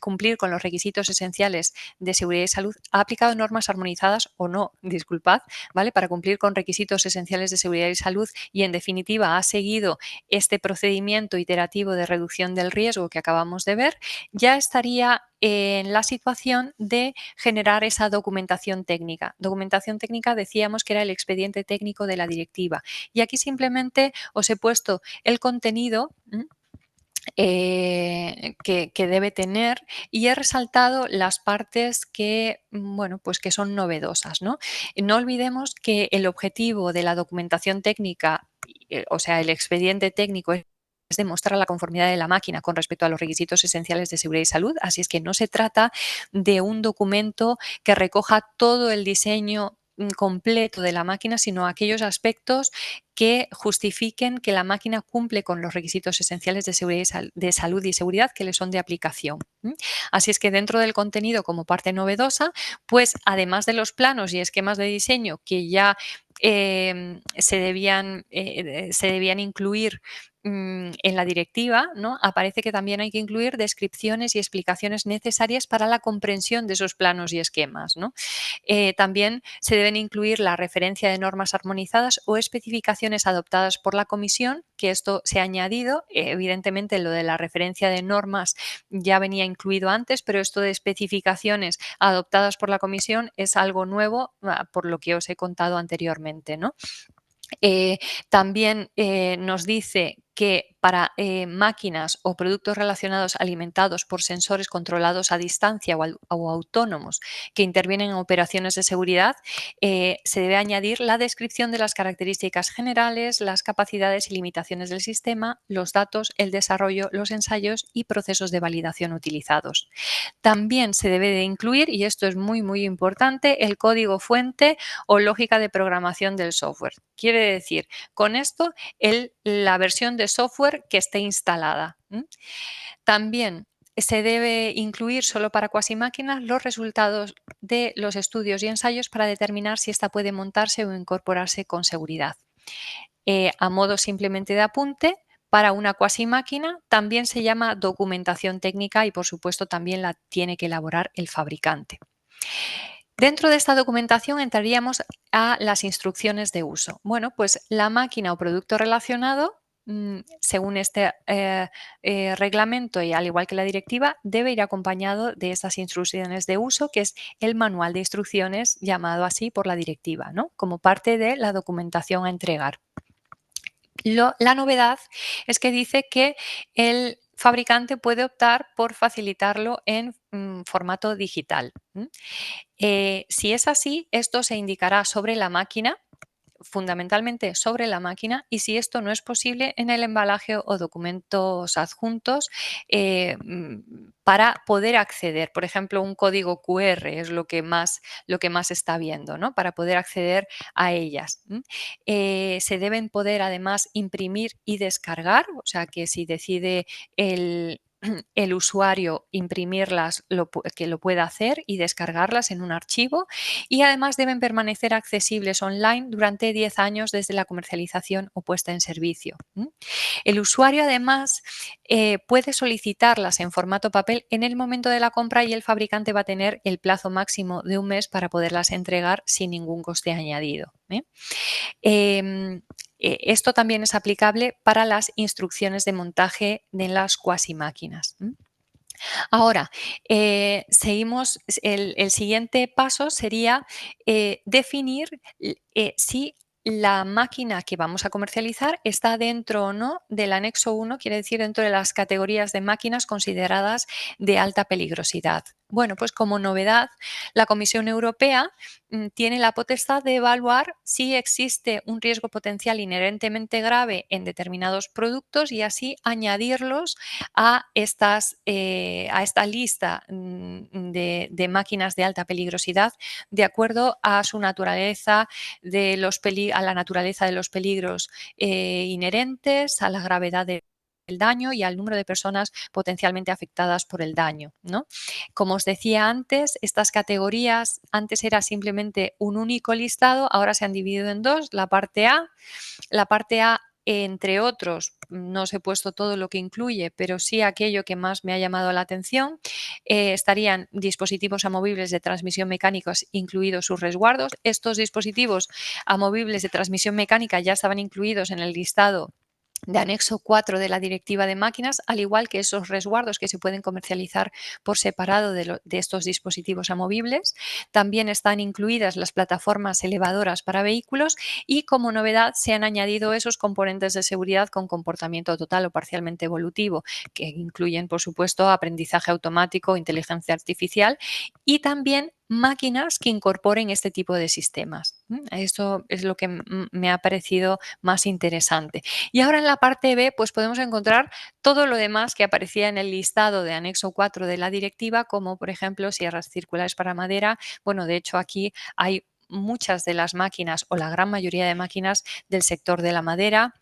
cumplir con los requisitos esenciales de seguridad y salud, ha aplicado normas armonizadas o no, disculpad, ¿vale? Para cumplir con requisitos esenciales de seguridad y salud y, en definitiva, ha seguido este procedimiento iterativo de reducción del riesgo que acabamos de ver, ya estaría en la situación de generar esa documentación técnica. Documentación técnica, decíamos que era el expediente técnico de la directiva, y aquí simplemente os he puesto el contenido que debe tener, y he resaltado las partes que, bueno, pues que son novedosas, ¿no? No olvidemos que el objetivo de la documentación técnica, o sea, el expediente técnico, es demostrar la conformidad de la máquina con respecto a los requisitos esenciales de seguridad y salud. Así es que no se trata de un documento que recoja todo el diseño completo de la máquina, sino aquellos aspectos que justifiquen que la máquina cumple con los requisitos esenciales de seguridad de salud y seguridad que le son de aplicación. Así es que dentro del contenido, como parte novedosa, pues además de los planos y esquemas de diseño que ya se debían incluir en la directiva, ¿no? Aparece que también hay que incluir descripciones y explicaciones necesarias para la comprensión de esos planos y esquemas, ¿no? También se deben incluir la referencia de normas armonizadas o especificaciones adoptadas por la comisión, que esto se ha añadido. Evidentemente, lo de la referencia de normas ya venía incluido antes, pero esto de especificaciones adoptadas por la comisión es algo nuevo, por lo que os he contado anteriormente, ¿no? También nos dice que para máquinas o productos relacionados alimentados por sensores controlados a distancia o autónomos que intervienen en operaciones de seguridad, se debe añadir la descripción de las características generales, las capacidades y limitaciones del sistema, los datos, el desarrollo, los ensayos y procesos de validación utilizados. También se debe de incluir, y esto es muy, muy importante, el código fuente o lógica de programación del software. Quiere decir, con esto, la versión de software que esté instalada. También se debe incluir solo para cuasimáquinas los resultados de los estudios y ensayos para determinar si ésta puede montarse o incorporarse con seguridad. A modo simplemente de apunte, para una cuasimáquina también se llama documentación técnica y, por supuesto, también la tiene que elaborar el fabricante. Dentro de esta documentación entraríamos a las instrucciones de uso. Bueno, pues la máquina o producto relacionado, según este reglamento y al igual que la directiva, debe ir acompañado de estas instrucciones de uso, que es el manual de instrucciones llamado así por la directiva, ¿no? Como parte de la documentación a entregar. La novedad es que dice que el fabricante puede optar por facilitarlo en formato digital. Si es así, esto se indicará sobre la máquina, fundamentalmente sobre la máquina, y si esto no es posible, en el embalaje o documentos adjuntos para poder acceder. Por ejemplo, un código QR es lo que más está viendo, ¿no? Para poder acceder a ellas. Se deben poder además imprimir y descargar, o sea que si decide el usuario imprimirlas, que lo pueda hacer y descargarlas en un archivo, y además deben permanecer accesibles online durante 10 años desde la comercialización o puesta en servicio. El usuario además puede solicitarlas en formato papel en el momento de la compra y el fabricante va a tener el plazo máximo de un mes para poderlas entregar sin ningún coste añadido. Esto también es aplicable para las instrucciones de montaje de las cuasimáquinas. Ahora, seguimos, el siguiente paso sería definir si la máquina que vamos a comercializar está dentro o no del anexo 1, quiere decir dentro de las categorías de máquinas consideradas de alta peligrosidad. Bueno, pues como novedad, la Comisión Europea tiene la potestad de evaluar si existe un riesgo potencial inherentemente grave en determinados productos y así añadirlos a esta lista de máquinas de alta peligrosidad de acuerdo a su naturaleza, a la naturaleza de los peligros inherentes, a la gravedad del daño y al número de personas potencialmente afectadas por el daño, ¿no? Como os decía antes, estas categorías antes era simplemente un único listado, ahora se han dividido en dos, la parte A, entre otros, no os he puesto todo lo que incluye, pero sí aquello que más me ha llamado la atención, estarían dispositivos amovibles de transmisión mecánica, incluidos sus resguardos. Estos dispositivos amovibles de transmisión mecánica ya estaban incluidos en el listado de anexo 4 de la Directiva de Máquinas, al igual que esos resguardos que se pueden comercializar por separado de estos dispositivos amovibles. También están incluidas las plataformas elevadoras para vehículos y, como novedad, se han añadido esos componentes de seguridad con comportamiento total o parcialmente evolutivo, que incluyen, por supuesto, aprendizaje automático, inteligencia artificial y también máquinas que incorporen este tipo de sistemas. Esto es lo que me ha parecido más interesante. Y ahora en la parte B, pues podemos encontrar todo lo demás que aparecía en el listado de anexo 4 de la directiva, como por ejemplo sierras circulares para madera. Bueno, de hecho aquí hay muchas de las máquinas o la gran mayoría de máquinas del sector de la madera.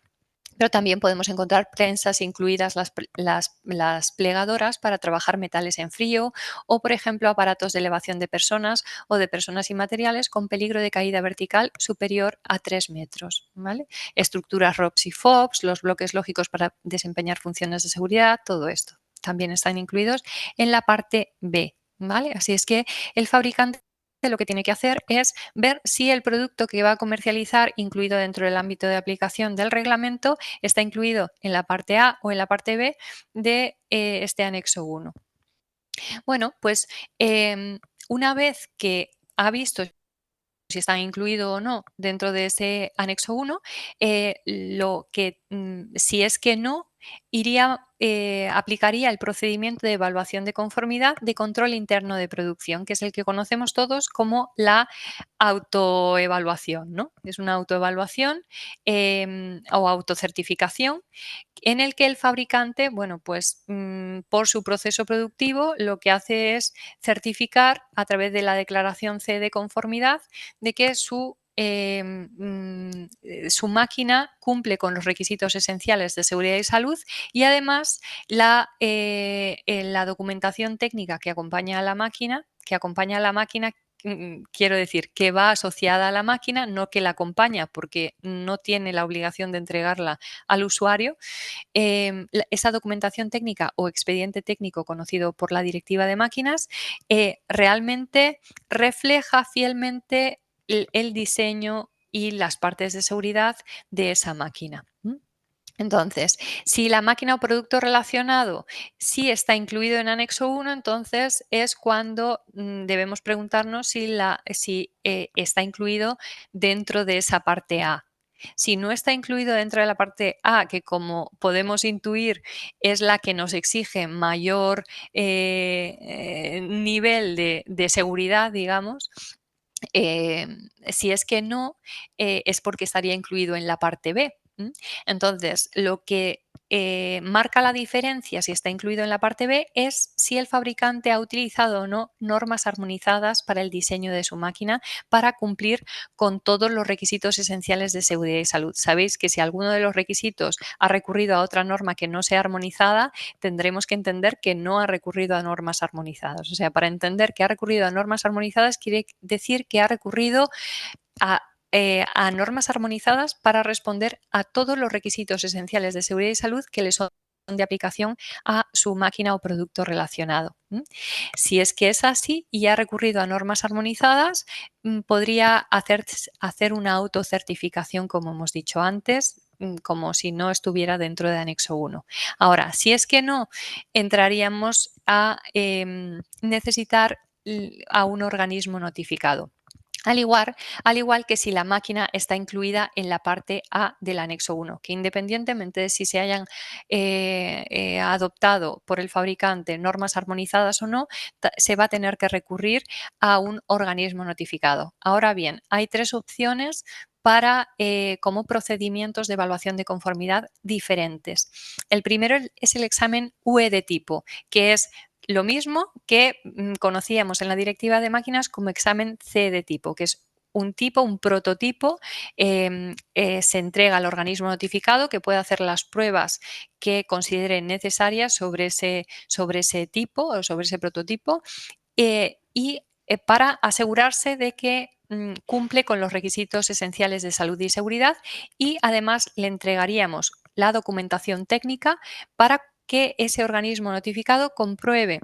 Pero también podemos encontrar prensas, incluidas las plegadoras para trabajar metales en frío o, por ejemplo, aparatos de elevación de personas o de personas y materiales con peligro de caída vertical superior a 3 metros. ¿Vale? Estructuras ROPS y FOPS, los bloques lógicos para desempeñar funciones de seguridad, todo esto también están incluidos en la parte B. ¿Vale? Así es que el fabricante lo que tiene que hacer es ver si el producto que va a comercializar, incluido dentro del ámbito de aplicación del reglamento, está incluido en la parte A o en la parte B de este anexo 1. Bueno, pues una vez que ha visto si están incluidos o no dentro de ese anexo 1, si es que no, aplicaría el procedimiento de evaluación de conformidad de control interno de producción, que es el que conocemos todos como la autoevaluación, ¿no? Es una autoevaluación o autocertificación en el que el fabricante, bueno, pues por su proceso productivo lo que hace es certificar a través de la declaración C de conformidad de que su máquina cumple con los requisitos esenciales de seguridad y salud y además la documentación técnica que acompaña a la máquina, quiero decir, que va asociada a la máquina, no que la acompaña porque no tiene la obligación de entregarla al usuario. Esa documentación técnica o expediente técnico conocido por la Directiva de Máquinas realmente refleja fielmente el diseño y las partes de seguridad de esa máquina. Entonces, si la máquina o producto relacionado sí está incluido en anexo 1, entonces es cuando debemos preguntarnos si está incluido dentro de esa parte A. Si no está incluido dentro de la parte A, que como podemos intuir es la que nos exige mayor nivel de seguridad, digamos, si es que no, es porque estaría incluido en la parte B. Entonces, lo que marca la diferencia si está incluido en la parte B es si el fabricante ha utilizado o no normas armonizadas para el diseño de su máquina para cumplir con todos los requisitos esenciales de seguridad y salud. Sabéis que si alguno de los requisitos ha recurrido a otra norma que no sea armonizada, tendremos que entender que no ha recurrido a normas armonizadas. O sea, para entender que ha recurrido a normas armonizadas quiere decir que ha recurrido a normas armonizadas para responder a todos los requisitos esenciales de seguridad y salud que le son de aplicación a su máquina o producto relacionado. Si es que es así y ha recurrido a normas armonizadas, podría hacer una autocertificación, como hemos dicho antes, como si no estuviera dentro de anexo 1. Ahora, si es que no, entraríamos a necesitar a un organismo notificado. Al igual que si la máquina está incluida en la parte A del anexo 1, que independientemente de si se hayan adoptado por el fabricante normas armonizadas o no, se va a tener que recurrir a un organismo notificado. Ahora bien, hay tres opciones como procedimientos de evaluación de conformidad diferentes. El primero es el examen UE de tipo, que es lo mismo que conocíamos en la Directiva de Máquinas como examen C de tipo, que es un prototipo, se entrega al organismo notificado que puede hacer las pruebas que considere necesarias sobre ese tipo o sobre ese prototipo y para asegurarse de que cumple con los requisitos esenciales de salud y seguridad y además le entregaríamos la documentación técnica para que ese organismo notificado compruebe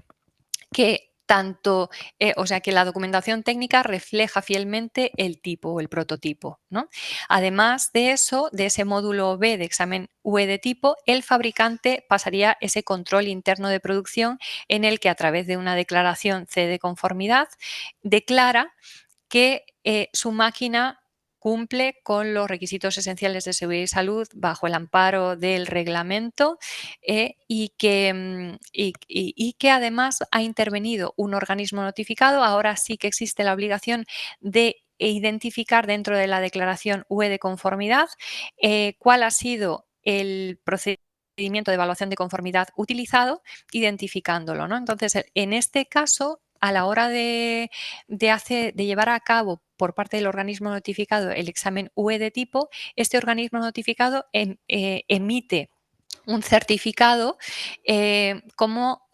que que la documentación técnica refleja fielmente el tipo o el prototipo, ¿no? Además de eso, de ese módulo B de examen UE de tipo, el fabricante pasaría ese control interno de producción en el que a través de una declaración C de conformidad declara que su máquina cumple con los requisitos esenciales de seguridad y salud bajo el amparo del reglamento y que además ha intervenido un organismo notificado. Ahora sí que existe la obligación de identificar dentro de la declaración UE de conformidad cuál ha sido el procedimiento de evaluación de conformidad utilizado, identificándolo, ¿no? Entonces, en este caso, a la hora de llevar a cabo por parte del organismo notificado el examen UE de tipo, este organismo notificado emite un certificado como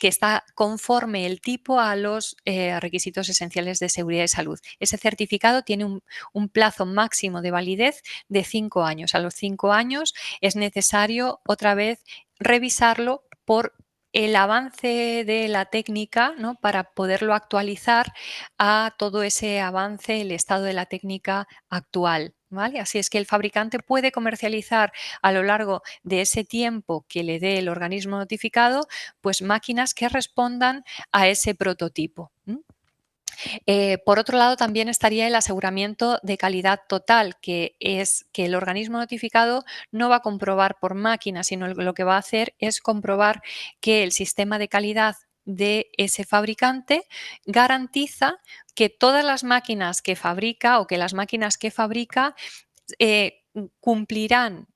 que está conforme el tipo a los requisitos esenciales de seguridad y salud. Ese certificado tiene un plazo máximo de validez de 5 años. A los 5 años es necesario otra vez revisarlo por el avance de la técnica, ¿no? Para poderlo actualizar a todo ese avance, el estado de la técnica actual. ¿Vale? Así es que el fabricante puede comercializar a lo largo de ese tiempo que le dé el organismo notificado, pues máquinas que respondan a ese prototipo. Por otro lado, también estaría el aseguramiento de calidad total, que es que el organismo notificado no va a comprobar por máquina, sino lo que va a hacer es comprobar que el sistema de calidad de ese fabricante garantiza que todas las máquinas que fabrica o que las máquinas que fabrica cumplirán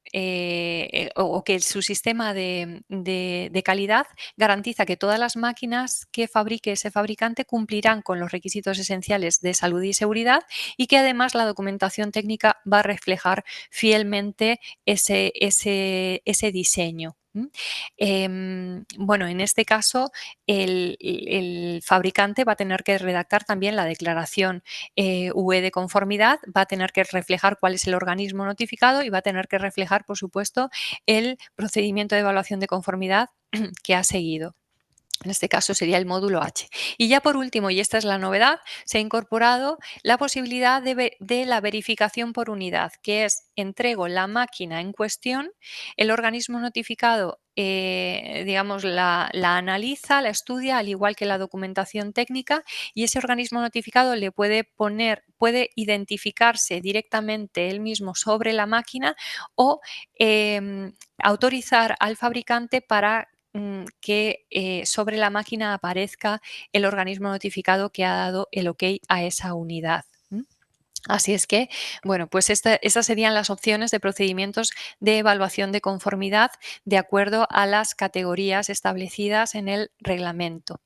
o que su sistema de calidad garantiza que todas las máquinas que fabrique ese fabricante cumplirán con los requisitos esenciales de salud y seguridad y que además la documentación técnica va a reflejar fielmente ese diseño. Bueno, en este caso el fabricante va a tener que redactar también la declaración UE de conformidad, va a tener que reflejar cuál es el organismo notificado y va a tener que reflejar, por supuesto, el procedimiento de evaluación de conformidad que ha seguido. En este caso sería el módulo H. Y ya por último, y esta es la novedad, se ha incorporado la posibilidad de la verificación por unidad, que es entrego la máquina en cuestión, el organismo notificado digamos, la analiza, la estudia, al igual que la documentación técnica, y ese organismo notificado le puede identificarse directamente él mismo sobre la máquina o autorizar al fabricante para que sobre la máquina aparezca el organismo notificado que ha dado el OK a esa unidad. Así es que, bueno, pues esas serían las opciones de procedimientos de evaluación de conformidad de acuerdo a las categorías establecidas en el reglamento.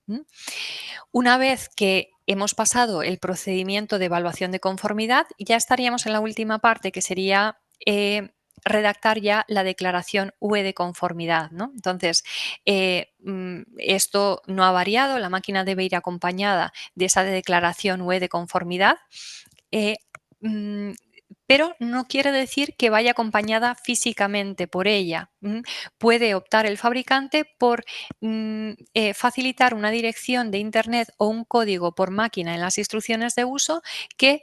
Una vez que hemos pasado el procedimiento de evaluación de conformidad, ya estaríamos en la última parte, que sería redactar ya la declaración UE de conformidad, ¿no? Entonces, esto no ha variado, la máquina debe ir acompañada de esa declaración UE de conformidad, pero no quiere decir que vaya acompañada físicamente por ella. Puede optar el fabricante por facilitar una dirección de Internet o un código por máquina en las instrucciones de uso que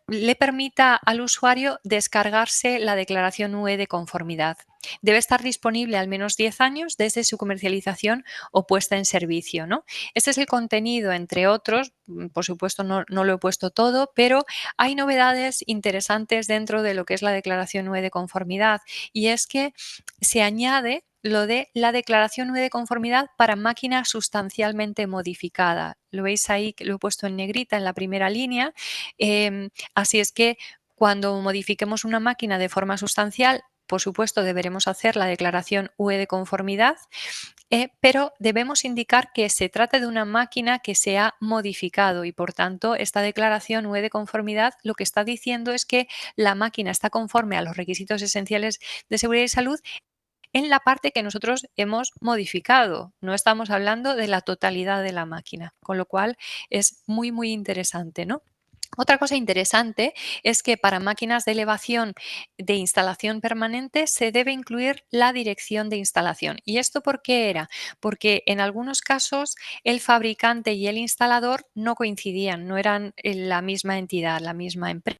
le permita al usuario descargarse la declaración UE de conformidad. Debe estar disponible al menos 10 años desde su comercialización o puesta en servicio, ¿no? Este es el contenido, entre otros. Por supuesto, no lo he puesto todo, pero hay novedades interesantes dentro de lo que es la declaración UE de conformidad, y es que se añade lo de la declaración UE de conformidad para máquina sustancialmente modificada. Lo veis ahí, que lo he puesto en negrita en la primera línea. Así es que cuando modifiquemos una máquina de forma sustancial, por supuesto, deberemos hacer la declaración UE de conformidad, pero debemos indicar que se trata de una máquina que se ha modificado y, por tanto, esta declaración UE de conformidad lo que está diciendo es que la máquina está conforme a los requisitos esenciales de seguridad y salud en la parte que nosotros hemos modificado. No estamos hablando de la totalidad de la máquina, con lo cual es muy, muy interesante, ¿no? Otra cosa interesante es que para máquinas de elevación de instalación permanente se debe incluir la dirección de instalación. ¿Y esto por qué era? Porque en algunos casos el fabricante y el instalador no coincidían, no eran la misma entidad, la misma empresa.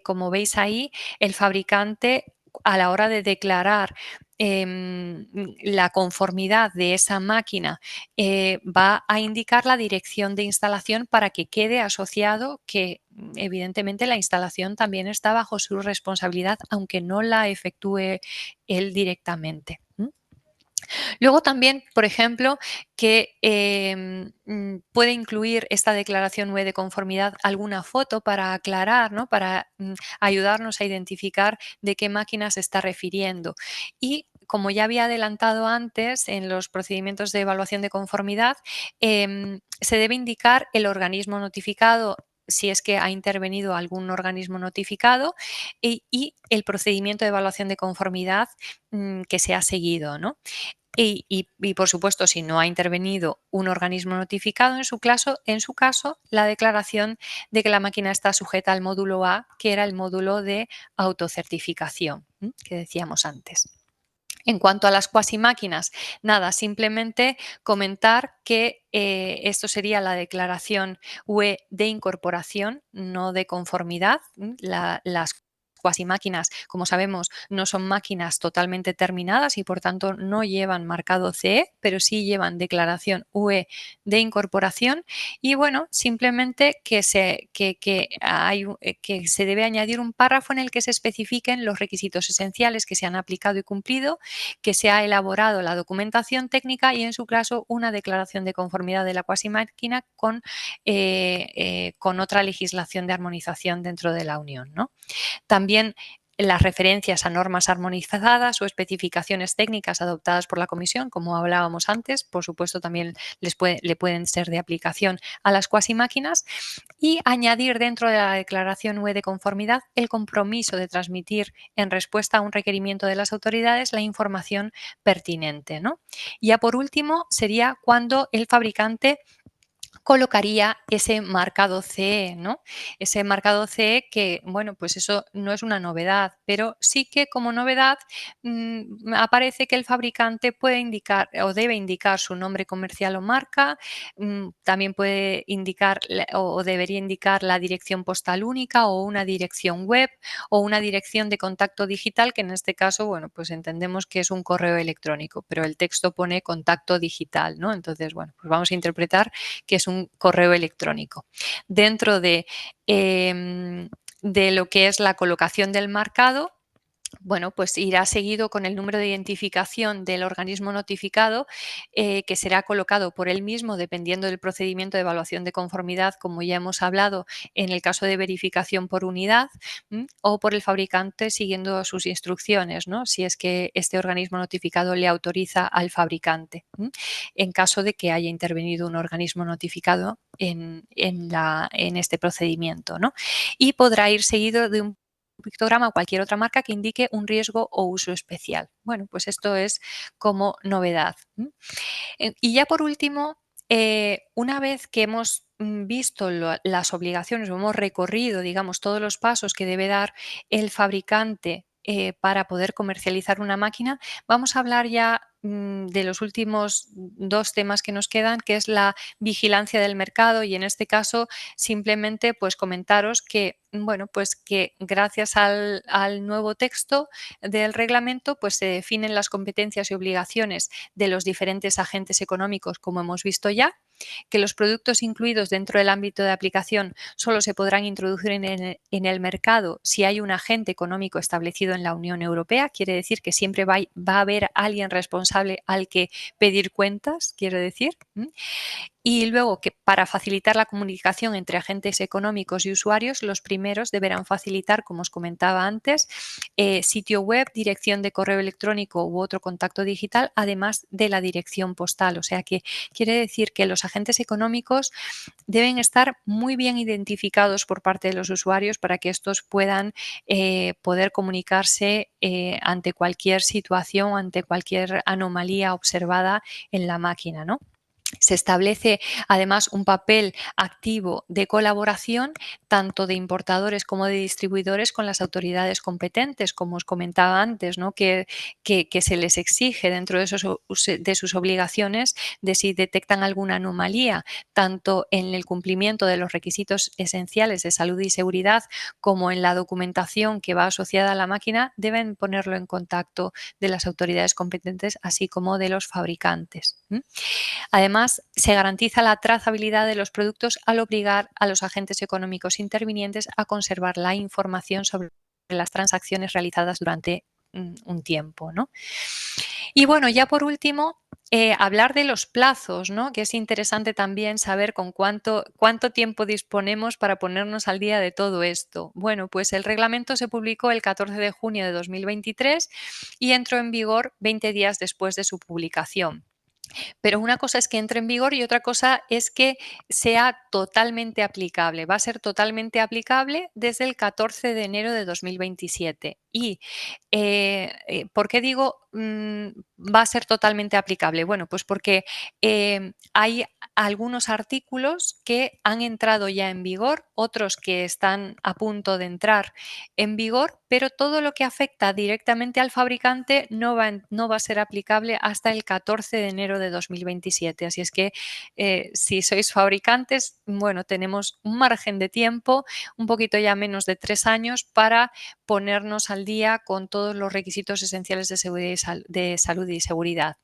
Como veis ahí, el fabricante, a la hora de declarar la conformidad de esa máquina, va a indicar la dirección de instalación para que quede asociado que evidentemente la instalación también está bajo su responsabilidad, aunque no la efectúe él directamente. Luego también, por ejemplo, que puede incluir esta declaración UE de conformidad alguna foto para aclarar, ¿no? Para ayudarnos a identificar de qué máquina se está refiriendo. Y como ya había adelantado antes en los procedimientos de evaluación de conformidad, se debe indicar el organismo notificado si es que ha intervenido algún organismo notificado y el procedimiento de evaluación de conformidad que se ha seguido, ¿no? Y, por supuesto, si no ha intervenido un organismo notificado, en su caso, la declaración de que la máquina está sujeta al módulo A, que era el módulo de autocertificación que decíamos antes. En cuanto a las cuasimáquinas, nada, simplemente comentar que esto sería la declaración UE de incorporación, no de conformidad. Las cuasimáquinas, como sabemos, no son máquinas totalmente terminadas y por tanto no llevan marcado CE, pero sí llevan declaración UE de incorporación. Y bueno, simplemente que se debe añadir un párrafo en el que se especifiquen los requisitos esenciales que se han aplicado y cumplido, que se ha elaborado la documentación técnica y en su caso una declaración de conformidad de la cuasimáquina con otra legislación de armonización dentro de la Unión, ¿no? También las referencias a normas armonizadas o especificaciones técnicas adoptadas por la Comisión, como hablábamos antes, por supuesto también le pueden ser de aplicación a las cuasimáquinas, y añadir dentro de la declaración UE de conformidad el compromiso de transmitir en respuesta a un requerimiento de las autoridades la información pertinente, ¿no? Ya por último sería cuando el fabricante colocaría ese marcado CE, ¿no? Ese marcado CE que, bueno, pues eso no es una novedad, pero sí que como novedad aparece que el fabricante puede indicar o debe indicar su nombre comercial o marca, también puede indicar o debería indicar la dirección postal única o una dirección web o una dirección de contacto digital, que en este caso, bueno, pues entendemos que es un correo electrónico, pero el texto pone contacto digital, ¿no? Entonces, bueno, pues vamos a interpretar que es un correo electrónico. Dentro de lo que es la colocación del marcado, bueno, pues irá seguido con el número de identificación del organismo notificado, que será colocado por él mismo dependiendo del procedimiento de evaluación de conformidad, como ya hemos hablado, en el caso de verificación por unidad, o por el fabricante siguiendo sus instrucciones, ¿no? Si es que este organismo notificado le autoriza al fabricante, en caso de que haya intervenido un organismo notificado en este procedimiento, ¿no? Y podrá ir seguido de un pictograma o cualquier otra marca que indique un riesgo o uso especial. Bueno, pues esto es como novedad. Y ya por último, una vez que hemos visto las obligaciones o hemos recorrido, digamos, todos los pasos que debe dar el fabricante para poder comercializar una máquina, vamos a hablar ya de los últimos dos temas que nos quedan, que es la vigilancia del mercado, y en este caso simplemente pues comentaros que, bueno, pues que gracias al nuevo texto del reglamento pues se definen las competencias y obligaciones de los diferentes agentes económicos, como hemos visto ya, que los productos incluidos dentro del ámbito de aplicación solo se podrán introducir en el mercado si hay un agente económico establecido en la Unión Europea. Quiere decir que siempre va a haber alguien responsable al que pedir cuentas, quiero decir. Y luego que para facilitar la comunicación entre agentes económicos y usuarios, los primeros deberán facilitar, como os comentaba antes, sitio web, dirección de correo electrónico u otro contacto digital, además de la dirección postal. O sea que quiere decir que los agentes económicos deben estar muy bien identificados por parte de los usuarios para que estos puedan poder comunicarse ante cualquier situación, ante cualquier anomalía observada en la máquina, ¿no? Se establece además un papel activo de colaboración tanto de importadores como de distribuidores con las autoridades competentes, como os comentaba antes, ¿no? que se les exige dentro de sus obligaciones de si detectan alguna anomalía, tanto en el cumplimiento de los requisitos esenciales de salud y seguridad como en la documentación que va asociada a la máquina, deben ponerlo en contacto de las autoridades competentes, así como de los fabricantes. Además, se garantiza la trazabilidad de los productos al obligar a los agentes económicos intervinientes a conservar la información sobre las transacciones realizadas durante un tiempo, ¿no? Y bueno, ya por último, hablar de los plazos, ¿no? Que es interesante también saber con cuánto tiempo disponemos para ponernos al día de todo esto. Bueno, pues el reglamento se publicó el 14 de junio de 2023 y entró en vigor 20 días después de su publicación. Pero una cosa es que entre en vigor y otra cosa es que sea totalmente aplicable. Va a ser totalmente aplicable desde el 14 de enero de 2027. Y ¿por qué digo va a ser totalmente aplicable? Bueno, pues porque hay algunos artículos que han entrado ya en vigor, otros que están a punto de entrar en vigor, pero todo lo que afecta directamente al fabricante no va a ser aplicable hasta el 14 de enero de 2027. Así es que si sois fabricantes, bueno, tenemos un margen de tiempo, un poquito ya menos de 3 años para ponernos al día con todos los requisitos esenciales de, seguridad de salud y seguridad.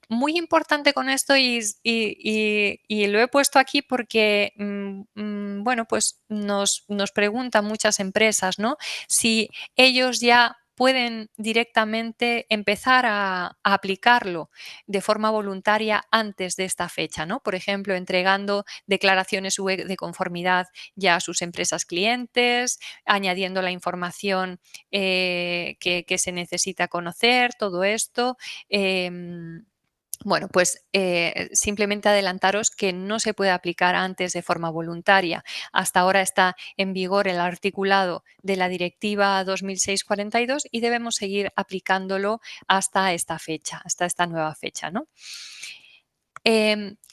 Muy importante con esto y lo he puesto aquí porque, bueno, pues nos preguntan muchas empresas, ¿no? Si ellos ya pueden directamente empezar a aplicarlo de forma voluntaria antes de esta fecha, ¿no? Por ejemplo, entregando declaraciones UE de conformidad ya a sus empresas clientes, añadiendo la información que se necesita conocer, todo esto. Bueno, pues simplemente adelantaros que no se puede aplicar antes de forma voluntaria. Hasta ahora está en vigor el articulado de la Directiva 2006/42 y debemos seguir aplicándolo hasta esta fecha, hasta esta nueva fecha, ¿no?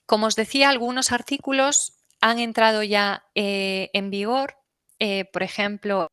Como os decía, algunos artículos han entrado ya en vigor. Por ejemplo,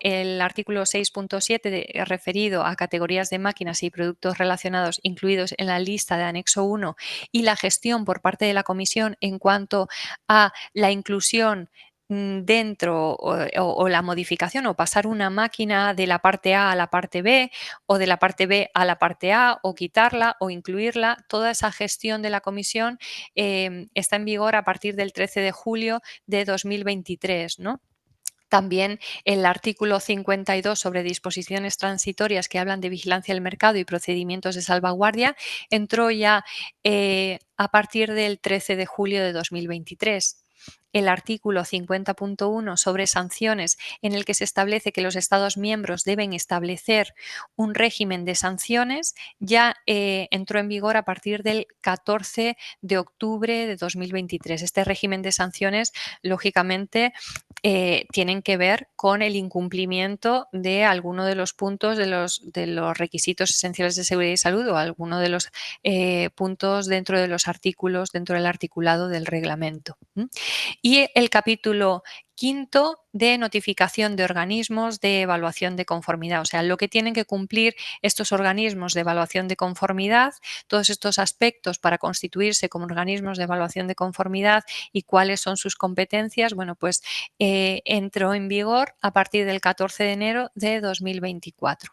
el artículo 6.7 referido a categorías de máquinas y productos relacionados incluidos en la lista de anexo 1 y la gestión por parte de la Comisión en cuanto a la inclusión dentro o la modificación o pasar una máquina de la parte A a la parte B o de la parte B a la parte A o quitarla o incluirla, toda esa gestión de la Comisión está en vigor a partir del 13 de julio de 2023, ¿no? También el artículo 52 sobre disposiciones transitorias que hablan de vigilancia del mercado y procedimientos de salvaguardia entró ya a partir del 13 de julio de 2023. El artículo 50.1 sobre sanciones, en el que se establece que los Estados miembros deben establecer un régimen de sanciones, ya entró en vigor a partir del 14 de octubre de 2023. Este régimen de sanciones, lógicamente, tienen que ver con el incumplimiento de alguno de los puntos de los requisitos esenciales de seguridad y salud o alguno de los puntos dentro de los artículos, dentro del articulado del reglamento. Y el capítulo 5 de notificación de organismos de evaluación de conformidad, o sea, lo que tienen que cumplir estos organismos de evaluación de conformidad, todos estos aspectos para constituirse como organismos de evaluación de conformidad y cuáles son sus competencias, bueno, pues entró en vigor a partir del 14 de enero de 2024.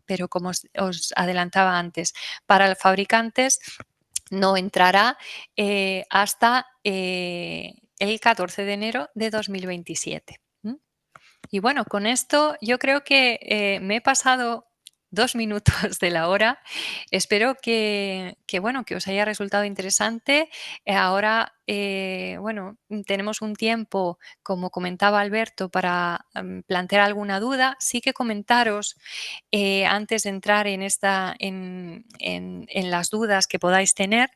Pero como os adelantaba antes, para los fabricantes no entrará hasta el 14 de enero de 2027. Y bueno, con esto yo creo que me he pasado 2 minutos de la hora. Espero que bueno, que os haya resultado interesante. Ahora, bueno, tenemos un tiempo, como comentaba Alberto, para plantear alguna duda. Sí que comentaros, antes de entrar en las dudas que podáis tener,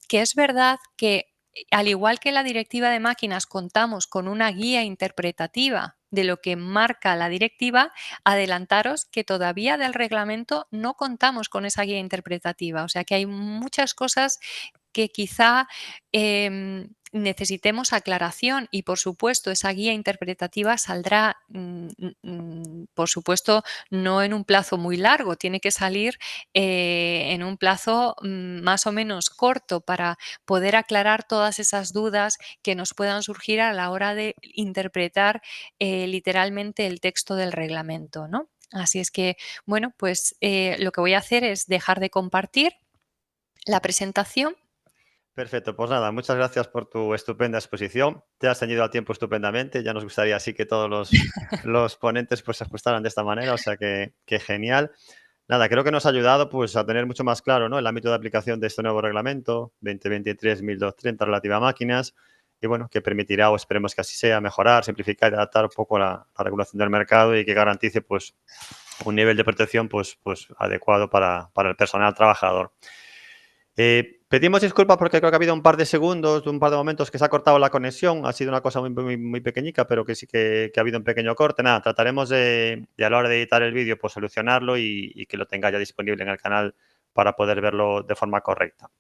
que es verdad que al igual que la directiva de máquinas contamos con una guía interpretativa de lo que marca la directiva, adelantaros que todavía del reglamento no contamos con esa guía interpretativa. O sea que hay muchas cosas que quizá necesitemos aclaración y, por supuesto, esa guía interpretativa saldrá, por supuesto, no en un plazo muy largo, tiene que salir en un plazo más o menos corto para poder aclarar todas esas dudas que nos puedan surgir a la hora de interpretar literalmente el texto del reglamento, ¿no? Así es que, bueno, pues lo que voy a hacer es dejar de compartir la presentación. Perfecto, pues nada, muchas gracias por tu estupenda exposición. Te has ceñido al tiempo estupendamente. Ya nos gustaría así que todos los ponentes pues se ajustaran de esta manera, o sea que genial. Nada, creo que nos ha ayudado pues a tener mucho más claro, ¿no?, el ámbito de aplicación de este nuevo reglamento 2023-1230 relativa a máquinas y bueno, que permitirá, o esperemos que así sea, mejorar, simplificar y adaptar un poco la regulación del mercado y que garantice pues un nivel de protección pues adecuado para el personal trabajador. Pedimos disculpas porque creo que ha habido un par de segundos, un par de momentos que se ha cortado la conexión. Ha sido una cosa muy pequeñica, pero que sí que ha habido un pequeño corte. Nada, trataremos de a la hora de editar el vídeo, pues solucionarlo y que lo tenga ya disponible en el canal para poder verlo de forma correcta.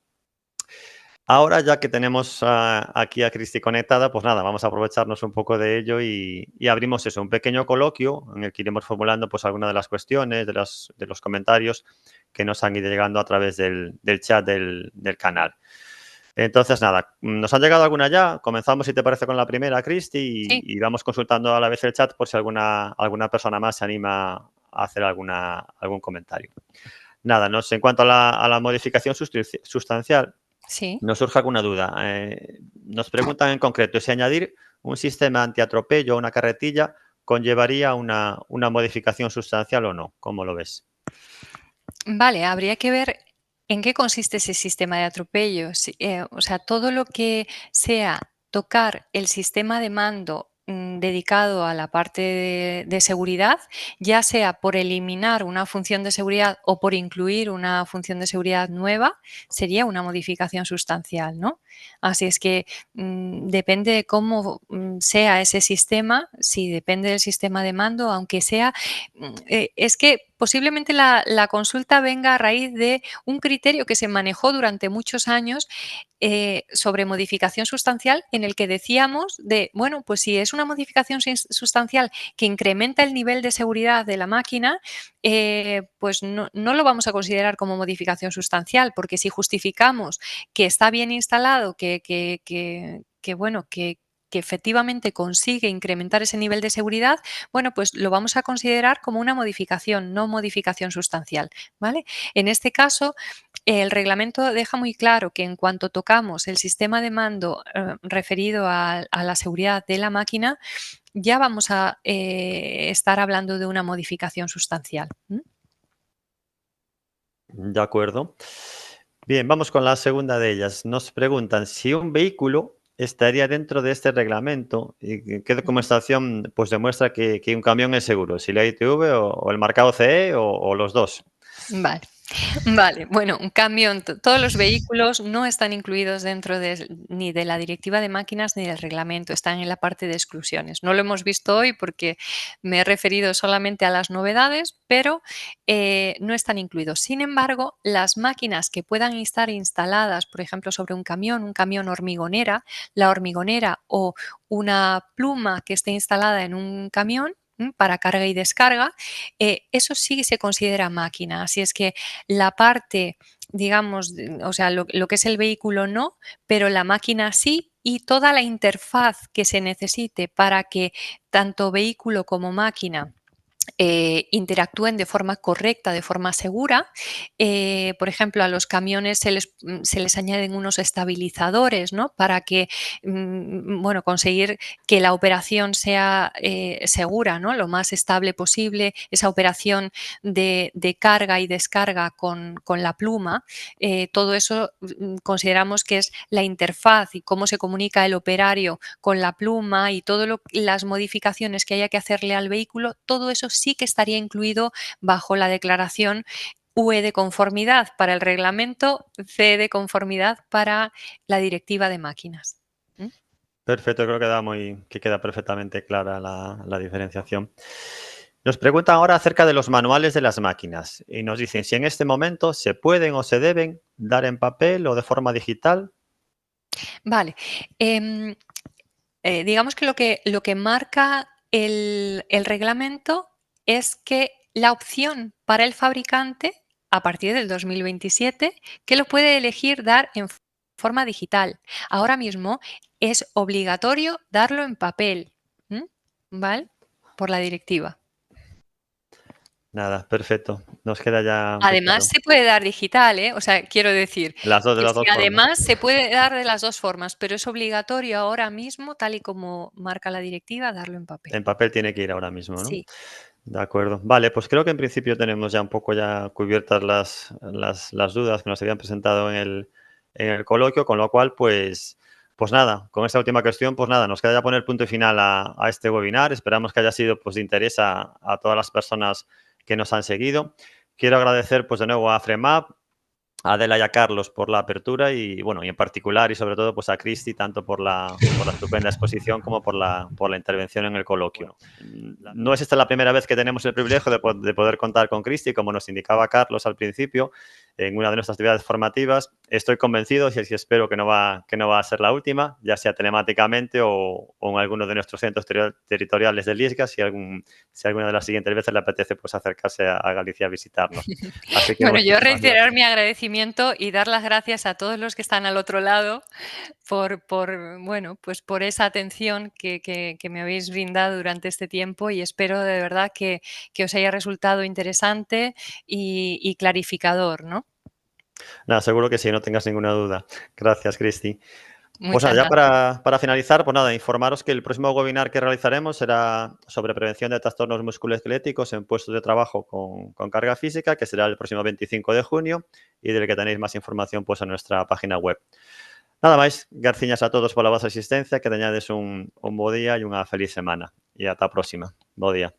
Ahora, ya que tenemos aquí a Cristi conectada, pues nada, vamos a aprovecharnos un poco de ello y abrimos eso, un pequeño coloquio en el que iremos formulando pues algunas de las cuestiones, de los comentarios que nos han ido llegando a través del chat del canal. Entonces, nada, nos han llegado algunas ya. Comenzamos, si te parece, con la primera, Cristi, Sí. y vamos consultando a la vez el chat por si alguna persona más se anima a hacer algún comentario. Nada, en cuanto a la modificación sustancial, Sí. nos surge alguna duda. Nos preguntan en concreto si añadir un sistema antiatropello a una carretilla conllevaría una modificación sustancial o no. ¿Cómo lo ves? Vale, habría que ver en qué consiste ese sistema de atropello. O sea, todo lo que sea tocar el sistema de mando dedicado a la parte de seguridad, ya sea por eliminar una función de seguridad o por incluir una función de seguridad nueva, sería una modificación sustancial, ¿no? Así es que depende de cómo sea ese sistema, si depende del sistema de mando, aunque sea, es que posiblemente la consulta venga a raíz de un criterio que se manejó durante muchos años sobre modificación sustancial, en el que decíamos de, bueno, pues si es una modificación sustancial que incrementa el nivel de seguridad de la máquina, pues no lo vamos a considerar como modificación sustancial, porque si justificamos que está bien instalado, bueno, que efectivamente consigue incrementar ese nivel de seguridad, bueno, pues lo vamos a considerar como una modificación, no modificación sustancial, ¿vale? En este caso, el reglamento deja muy claro que en cuanto tocamos el sistema de mando referido a la seguridad de la máquina, ya vamos a estar hablando de una modificación sustancial. De acuerdo. Bien, vamos con la segunda de ellas. Nos preguntan si un vehículo estaría dentro de este reglamento y qué documentación pues demuestra que un camión es seguro, si la ITV o el marcado CE o los dos. Vale. Vale, bueno, un camión, todos los vehículos no están incluidos dentro ni de la directiva de máquinas ni del reglamento, están en la parte de exclusiones. No lo hemos visto hoy porque me he referido solamente a las novedades, pero no están incluidos. Sin embargo, las máquinas que puedan estar instaladas, por ejemplo, sobre un camión hormigonera, la hormigonera o una pluma que esté instalada en un camión para carga y descarga, eso sí se considera máquina. Así es que la parte, digamos, o sea, lo que es el vehículo no, pero la máquina sí, y toda la interfaz que se necesite para que tanto vehículo como máquina interactúen de forma correcta, de forma segura. Por ejemplo, a los camiones se les añaden unos estabilizadores, ¿no? Para que, bueno, conseguir que la operación sea segura, ¿no? Lo más estable posible, esa operación de carga y descarga con la pluma. Todo eso consideramos que es la interfaz y cómo se comunica el operario con la pluma y todas las modificaciones que haya que hacerle al vehículo, todo eso sí que estaría incluido bajo la declaración UE de conformidad para el reglamento, C de conformidad para la directiva de máquinas. Perfecto, creo que queda perfectamente clara la diferenciación. Nos preguntan ahora acerca de los manuales de las máquinas y nos dicen si en este momento se pueden o se deben dar en papel o de forma digital. Vale. Digamos que lo que marca el reglamento es que la opción para el fabricante, a partir del 2027, que lo puede elegir dar en forma digital. Ahora mismo es obligatorio darlo en papel, ¿vale? Por la directiva. Nada, perfecto. Nos queda ya muy Además, claro. se puede dar digital, ¿eh? O sea, quiero decir De las que dos sí, formas. además se puede dar de las dos formas, pero es obligatorio ahora mismo, tal y como marca la directiva, darlo en papel. En papel tiene que ir ahora mismo, ¿no? Sí. De acuerdo. Vale, pues creo que en principio tenemos ya un poco ya cubiertas las dudas que nos habían presentado en el coloquio, con lo cual, pues nada, con esta última cuestión, pues nada, nos queda ya poner punto y final a este webinar. Esperamos que haya sido pues de interés a todas las personas que nos han seguido. Quiero agradecer pues de nuevo a FREMAP, Adela y a Carlos por la apertura y, bueno, y en particular y sobre todo pues a Cristi tanto por la estupenda exposición como por la intervención en el coloquio. No es esta la primera vez que tenemos el privilegio de poder contar con Cristi, como nos indicaba Carlos al principio, en una de nuestras actividades formativas. Estoy convencido y espero que no va a ser la última, ya sea telemáticamente o en alguno de nuestros centros territoriales del ISGA, si alguna de las siguientes veces le apetece pues acercarse a Galicia a visitarnos. Así que bueno, yo muchísimas reiterar gracias. mi agradecimiento y dar las gracias a todos los que están al otro lado bueno, pues por esa atención que me habéis brindado durante este tiempo y espero de verdad que os haya resultado interesante y clarificador, ¿no? Nada, seguro que sí, no tengas ninguna duda. Gracias, Cristi. Pues Muchas nada, ya gracias. para finalizar, pues nada, informaros que el próximo webinar que realizaremos será sobre prevención de trastornos musculoesqueléticos en puestos de trabajo con carga física, que será el próximo 25 de junio y del que tenéis más información pues en nuestra página web. Nada máis, graciñas a todos pola vosa asistencia, que teñades un bo día e unha feliz semana. E ata a próxima. Bo día.